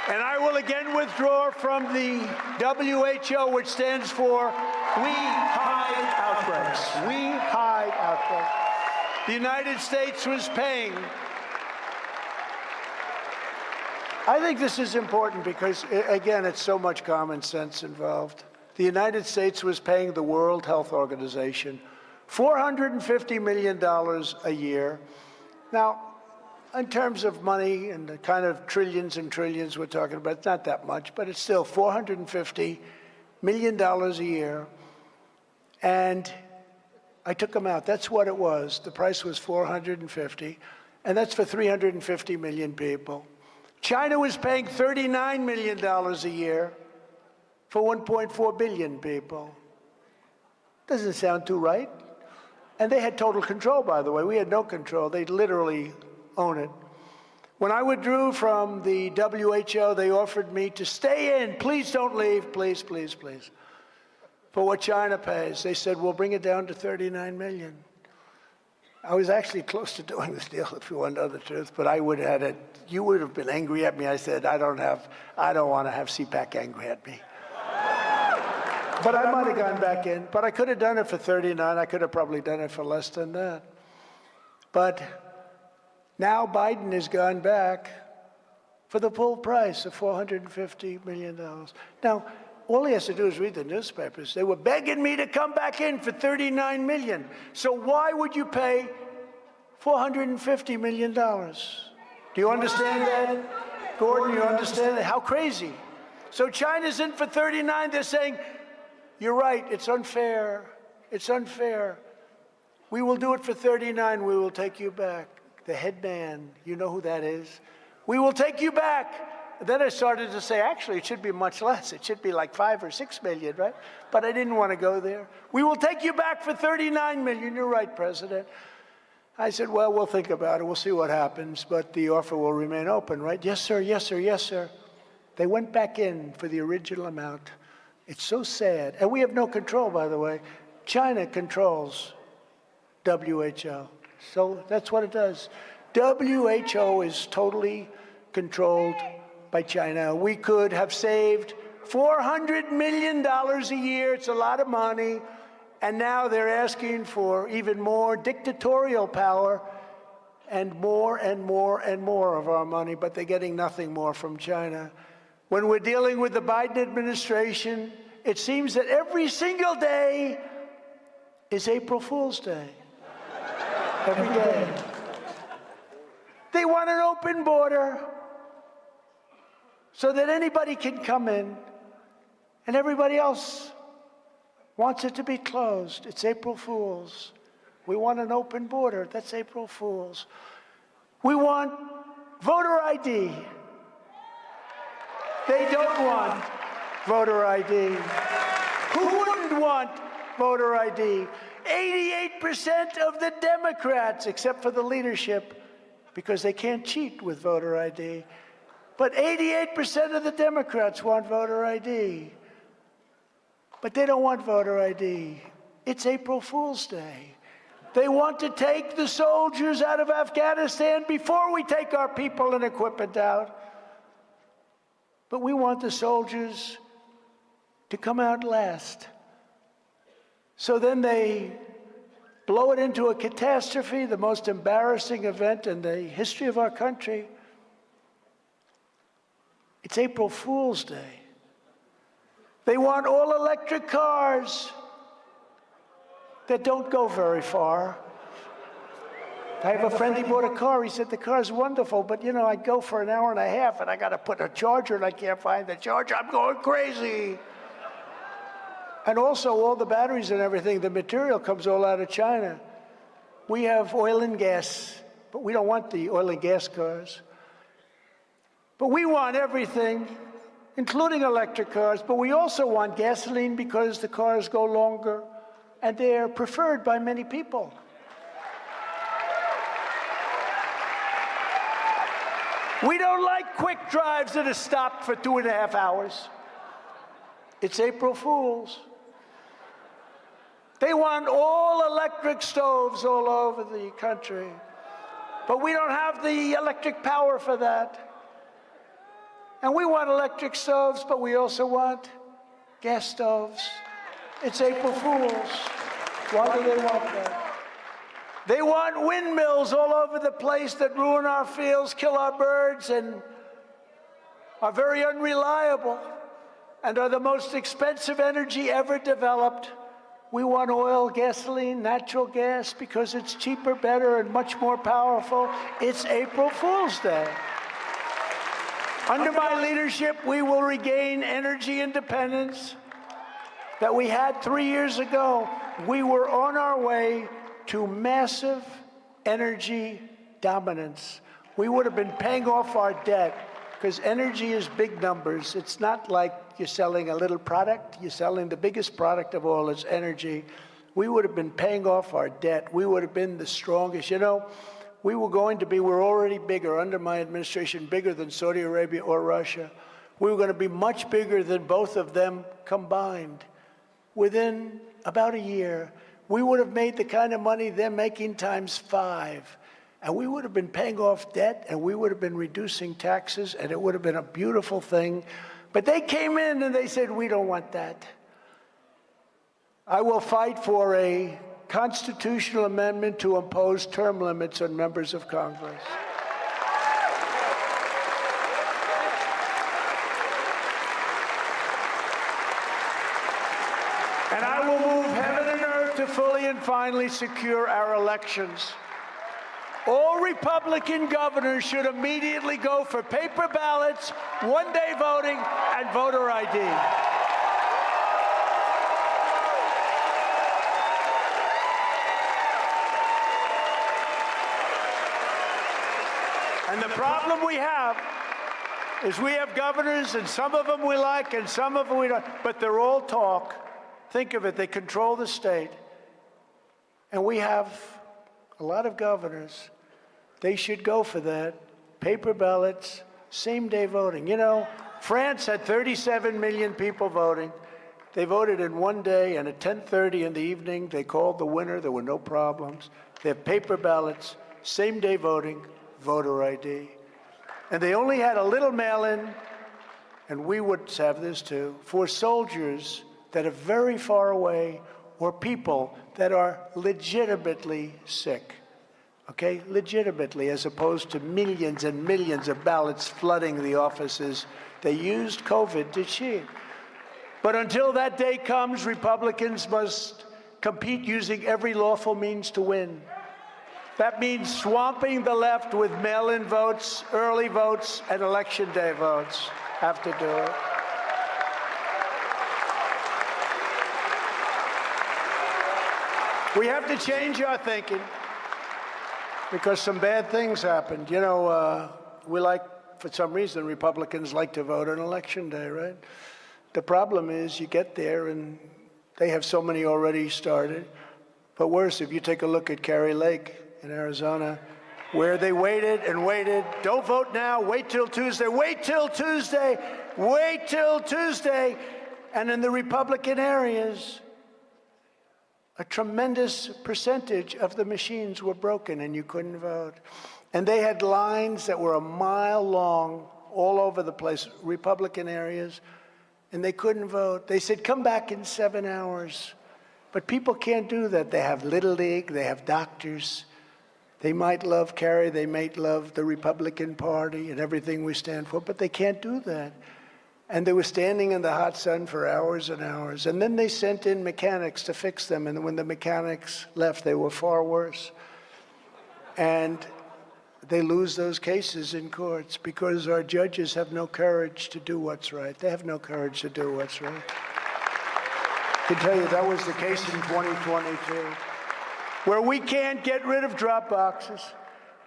And I will again withdraw from the WHO, which stands for We Hide Outbreaks. We hide outbreaks. The United States was paying. I think this is important because, again, it's so much common sense involved. The United States was paying the World Health Organization $450 million a year. Now, in terms of money and the kind of trillions and trillions we're talking about, it's not that much, but it's still $450 million a year. And I took them out. That's what it was. The price was $450, and that's for 350 million people. China was paying $39 million a year for 1.4 billion people. Doesn't sound too right. And they had total control, by the way. We had no control. They literally own it. When I withdrew from the WHO, they offered me to stay in. Please don't leave. Please, please, please. For what China pays. They said, we'll bring it down to 39 million. I was actually close to doing this deal, if you want to know the truth, but I would have had it. You would have been angry at me. I said, I don't want to have CPAC angry at me. But I might have gone back in. But I could have done it for 39. I could have probably done it for less than that. But now Biden has gone back for the full price of $450 million. Now, all he has to do is read the newspapers. They were begging me to come back in for $39 million. So why would you pay $450 million? Do you understand that? Gordon, you understand that? How crazy. So China's in for 39. They're saying, you're right, it's unfair. It's unfair. We will do it for 39. We will take you back. The head man, you know who that is? We will take you back. Then I started to say, actually, it should be much less. It should be like 5 or 6 million, right? But I didn't want to go there. We will take you back for 39 million. You're right, President. I said, well, we'll think about it. We'll see what happens, but the offer will remain open, right? Yes, sir, yes, sir, yes, sir. They went back in for the original amount. It's so sad. And we have no control, by the way. China controls WHO. So that's what it does. WHO is totally controlled by China. We could have saved $400 million a year. It's a lot of money. And now they're asking for even more dictatorial power and more and more and more of our money, but they're getting nothing more from China. When we're dealing with the Biden administration, it seems that every single day is April Fool's Day. Every day. They want an open border so that anybody can come in, and everybody else wants it to be closed. It's April Fool's. We want an open border. That's April Fool's. We want Voter ID. They don't want voter ID. Who wouldn't want voter ID? 88% of the Democrats, except for the leadership, because they can't cheat with voter ID. But 88% of the Democrats want voter ID. But they don't want voter ID. It's April Fool's Day. They want to take the soldiers out of Afghanistan before we take our people and equipment out. But we want the soldiers to come out last. So then they blow it into a catastrophe, the most embarrassing event in the history of our country. It's April Fool's Day. They want all electric cars that don't go very far. I have a friend, he bought a car. He said, the car's wonderful, but you know, I go for an hour and a half and I got to put a charger and I can't find the charger. I'm going crazy. And also all the batteries and everything, the material comes all out of China. We have oil and gas, but we don't want the oil and gas cars. But we want everything, including electric cars, but we also want gasoline because the cars go longer and they're preferred by many people. We don't like quick drives that are stopped for 2.5 hours. It's April Fools. They want all electric stoves all over the country. But we don't have the electric power for that. And we want electric stoves, but we also want gas stoves. It's April Fools. Why do they want that? They want windmills all over the place that ruin our fields, kill our birds, and are very unreliable, and are the most expensive energy ever developed. We want oil, gasoline, natural gas because it's cheaper, better, and much more powerful. It's April Fool's Day. Under my leadership, we will regain energy independence that we had 3 years ago. We were on our way to massive energy dominance. We would have been paying off our debt because energy is big numbers. It's not like you're selling a little product. You're selling the biggest product of all, is energy. We would have been paying off our debt. We would have been the strongest. You know, we're already bigger under my administration, bigger than Saudi Arabia or Russia. We were going to be much bigger than both of them combined. Within about a year, we would have made the kind of money they're making times 5. And we would have been paying off debt, and we would have been reducing taxes, and it would have been a beautiful thing. But they came in and they said, we don't want that. I will fight for a constitutional amendment to impose term limits on members of Congress. And I will move heaven and earth to fully and finally secure our elections. All Republican governors should immediately go for paper ballots, one-day voting, and voter ID. And the problem we have is we have governors, and some of them we like, and some of them we don't, but they're all talk. Think of it, they control the state. And we have a lot of governors. They should go for that. Paper ballots, same-day voting. You know, France had 37 million people voting. They voted in one day, and at 10:30 in the evening, they called the winner. There were no problems. They have paper ballots, same-day voting, voter ID. And they only had a little mail-in, and we would have this too, for soldiers that are very far away or people that are legitimately sick. Okay, legitimately, as opposed to millions and millions of ballots flooding the offices. They used COVID to cheat. But until that day comes, Republicans must compete using every lawful means to win. That means swamping the left with mail-in votes, early votes, and election day votes. Have to do it. We have to change our thinking, because some bad things happened. You know, for some reason, Republicans like to vote on Election Day, right? The problem is you get there and they have so many already started. But worse, if you take a look at Kari Lake in Arizona, where they waited and waited, don't vote now, wait till Tuesday, wait till Tuesday, wait till Tuesday. And in the Republican areas, a tremendous percentage of the machines were broken and you couldn't vote. And they had lines that were a mile long all over the place, Republican areas, and they couldn't vote. They said, come back in 7 hours. But people can't do that. They have Little League, they have doctors. They might love Kari, they might love the Republican Party and everything we stand for, but they can't do that. And they were standing in the hot sun for hours and hours. And then they sent in mechanics to fix them. And when the mechanics left, they were far worse. And they lose those cases in courts because our judges have no courage to do what's right. They have no courage to do what's right. I can tell you that was the case in 2022, where we can't get rid of drop boxes.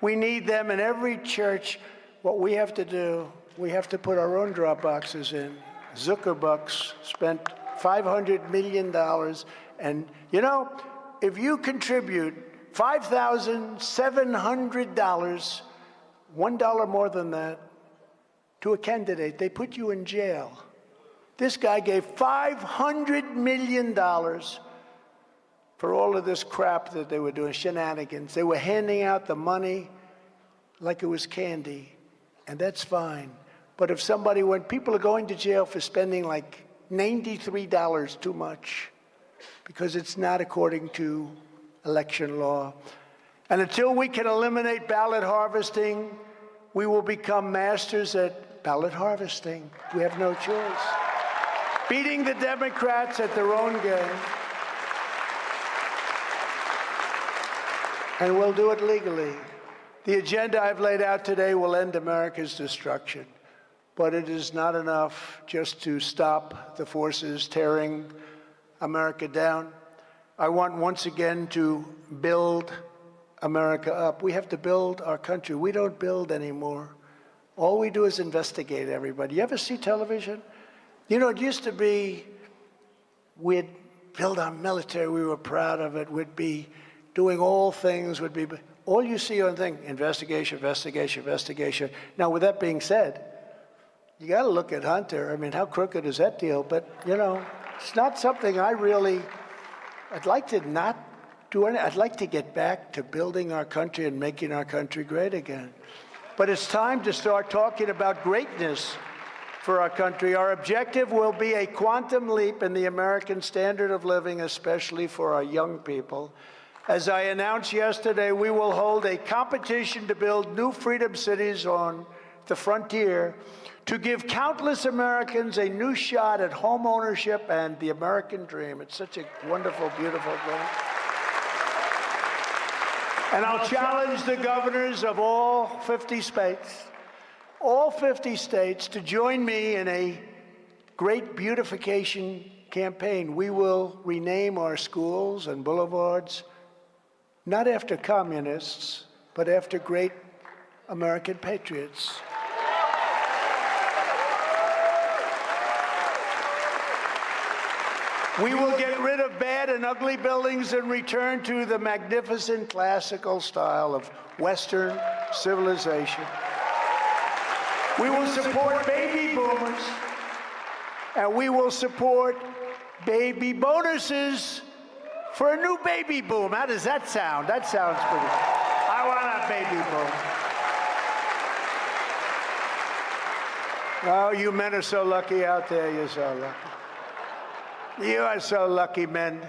We need them in every church. What we have to do, we have to put our own drop boxes in. Zuckerbucks spent $500 million. And, you know, if you contribute $5,700, $1 more than that, to a candidate, they put you in jail. This guy gave $500 million for all of this crap that they were doing, shenanigans. They were handing out the money like it was candy, and that's fine. But if somebody, when people are going to jail for spending like $93 too much, because it's not according to election law. And until we can eliminate ballot harvesting, we will become masters at ballot harvesting. We have no choice. Beating the Democrats at their own game. And we'll do it legally. The agenda I've laid out today will end America's destruction. But it is not enough just to stop the forces tearing America down. I want once again to build America up. We have to build our country. We don't build anymore. All we do is investigate everybody. You ever see television? You know, it used to be we'd build our military. We were proud of it. We'd be doing all things. All you see on the thing, investigation, investigation, investigation. Now, with that being said, you got to look at Hunter. I mean, how crooked is that deal? But, you know, it's not something I'd like to not do anything. I'd like to get back to building our country and making our country great again. But it's time to start talking about greatness for our country. Our objective will be a quantum leap in the American standard of living, especially for our young people. As I announced yesterday, we will hold a competition to build new freedom cities on the frontier to give countless Americans a new shot at home ownership and the American dream. It's such a wonderful, beautiful thing. And I'll challenge the governors of all 50 states, to join me in a great beautification campaign. We will rename our schools and boulevards, not after communists, but after great American patriots. We will get rid of bad and ugly buildings and return to the magnificent classical style of Western civilization. We will support baby boomers, and we will support baby bonuses for a new baby boom. How does that sound? That sounds pretty. I want a baby boom. Oh, you men are so lucky out there. You're so lucky. You are so lucky, men.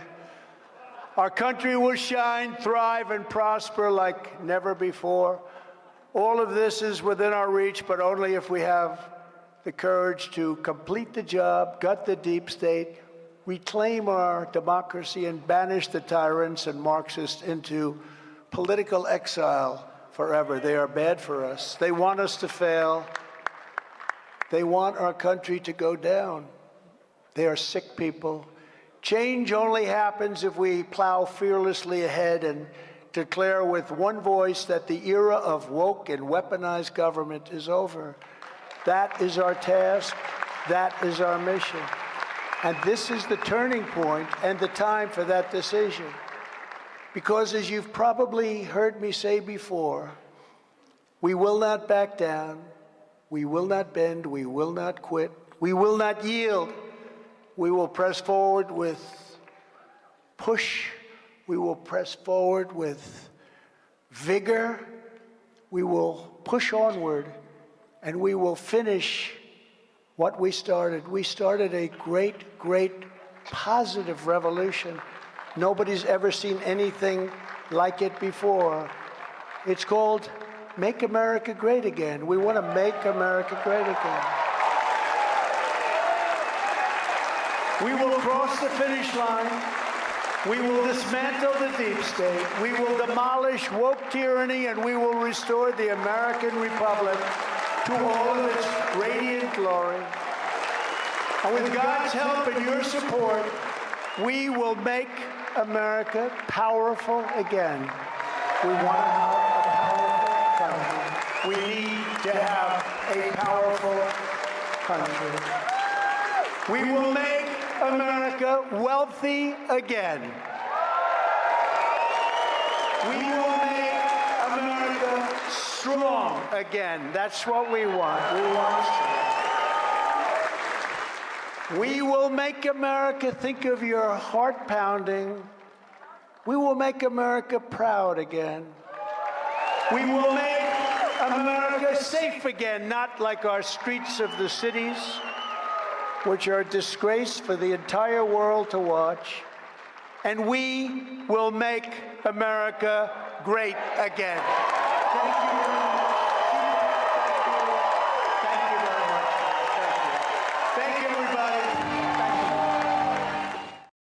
Our country will shine, thrive, and prosper like never before. All of this is within our reach, but only if we have the courage to complete the job, gut the deep state, reclaim our democracy, and banish the tyrants and Marxists into political exile forever. They are bad for us. They want us to fail. They want our country to go down. They are sick people. Change only happens if we plow fearlessly ahead and declare with one voice that the era of woke and weaponized government is over. That is our task. That is our mission. And this is the turning point and the time for that decision. Because as you've probably heard me say before, we will not back down. We will not bend. We will not quit. We will not yield. We will press forward with push. We will press forward with vigor. We will push onward, and we will finish what we started. We started a great, great positive revolution. Nobody's ever seen anything like it before. It's called Make America Great Again. We want to make America great again. We will cross the finish line. We will dismantle the deep state. We will demolish woke tyranny, and we will restore the American Republic to all of its radiant glory. And with God's help and your support, we will make America powerful again. We want to have a powerful country. We need to have a powerful country. We will make America wealthy again. We will make America strong again. That's what we want. We want strength. We will make America, think of your heart pounding. We will make America proud again. We will make America safe again, not like our streets of the cities, which are a disgrace for the entire world to watch. And we will make America great again. Thank you very much. Thank you very much. Thank you. Thank you, everybody.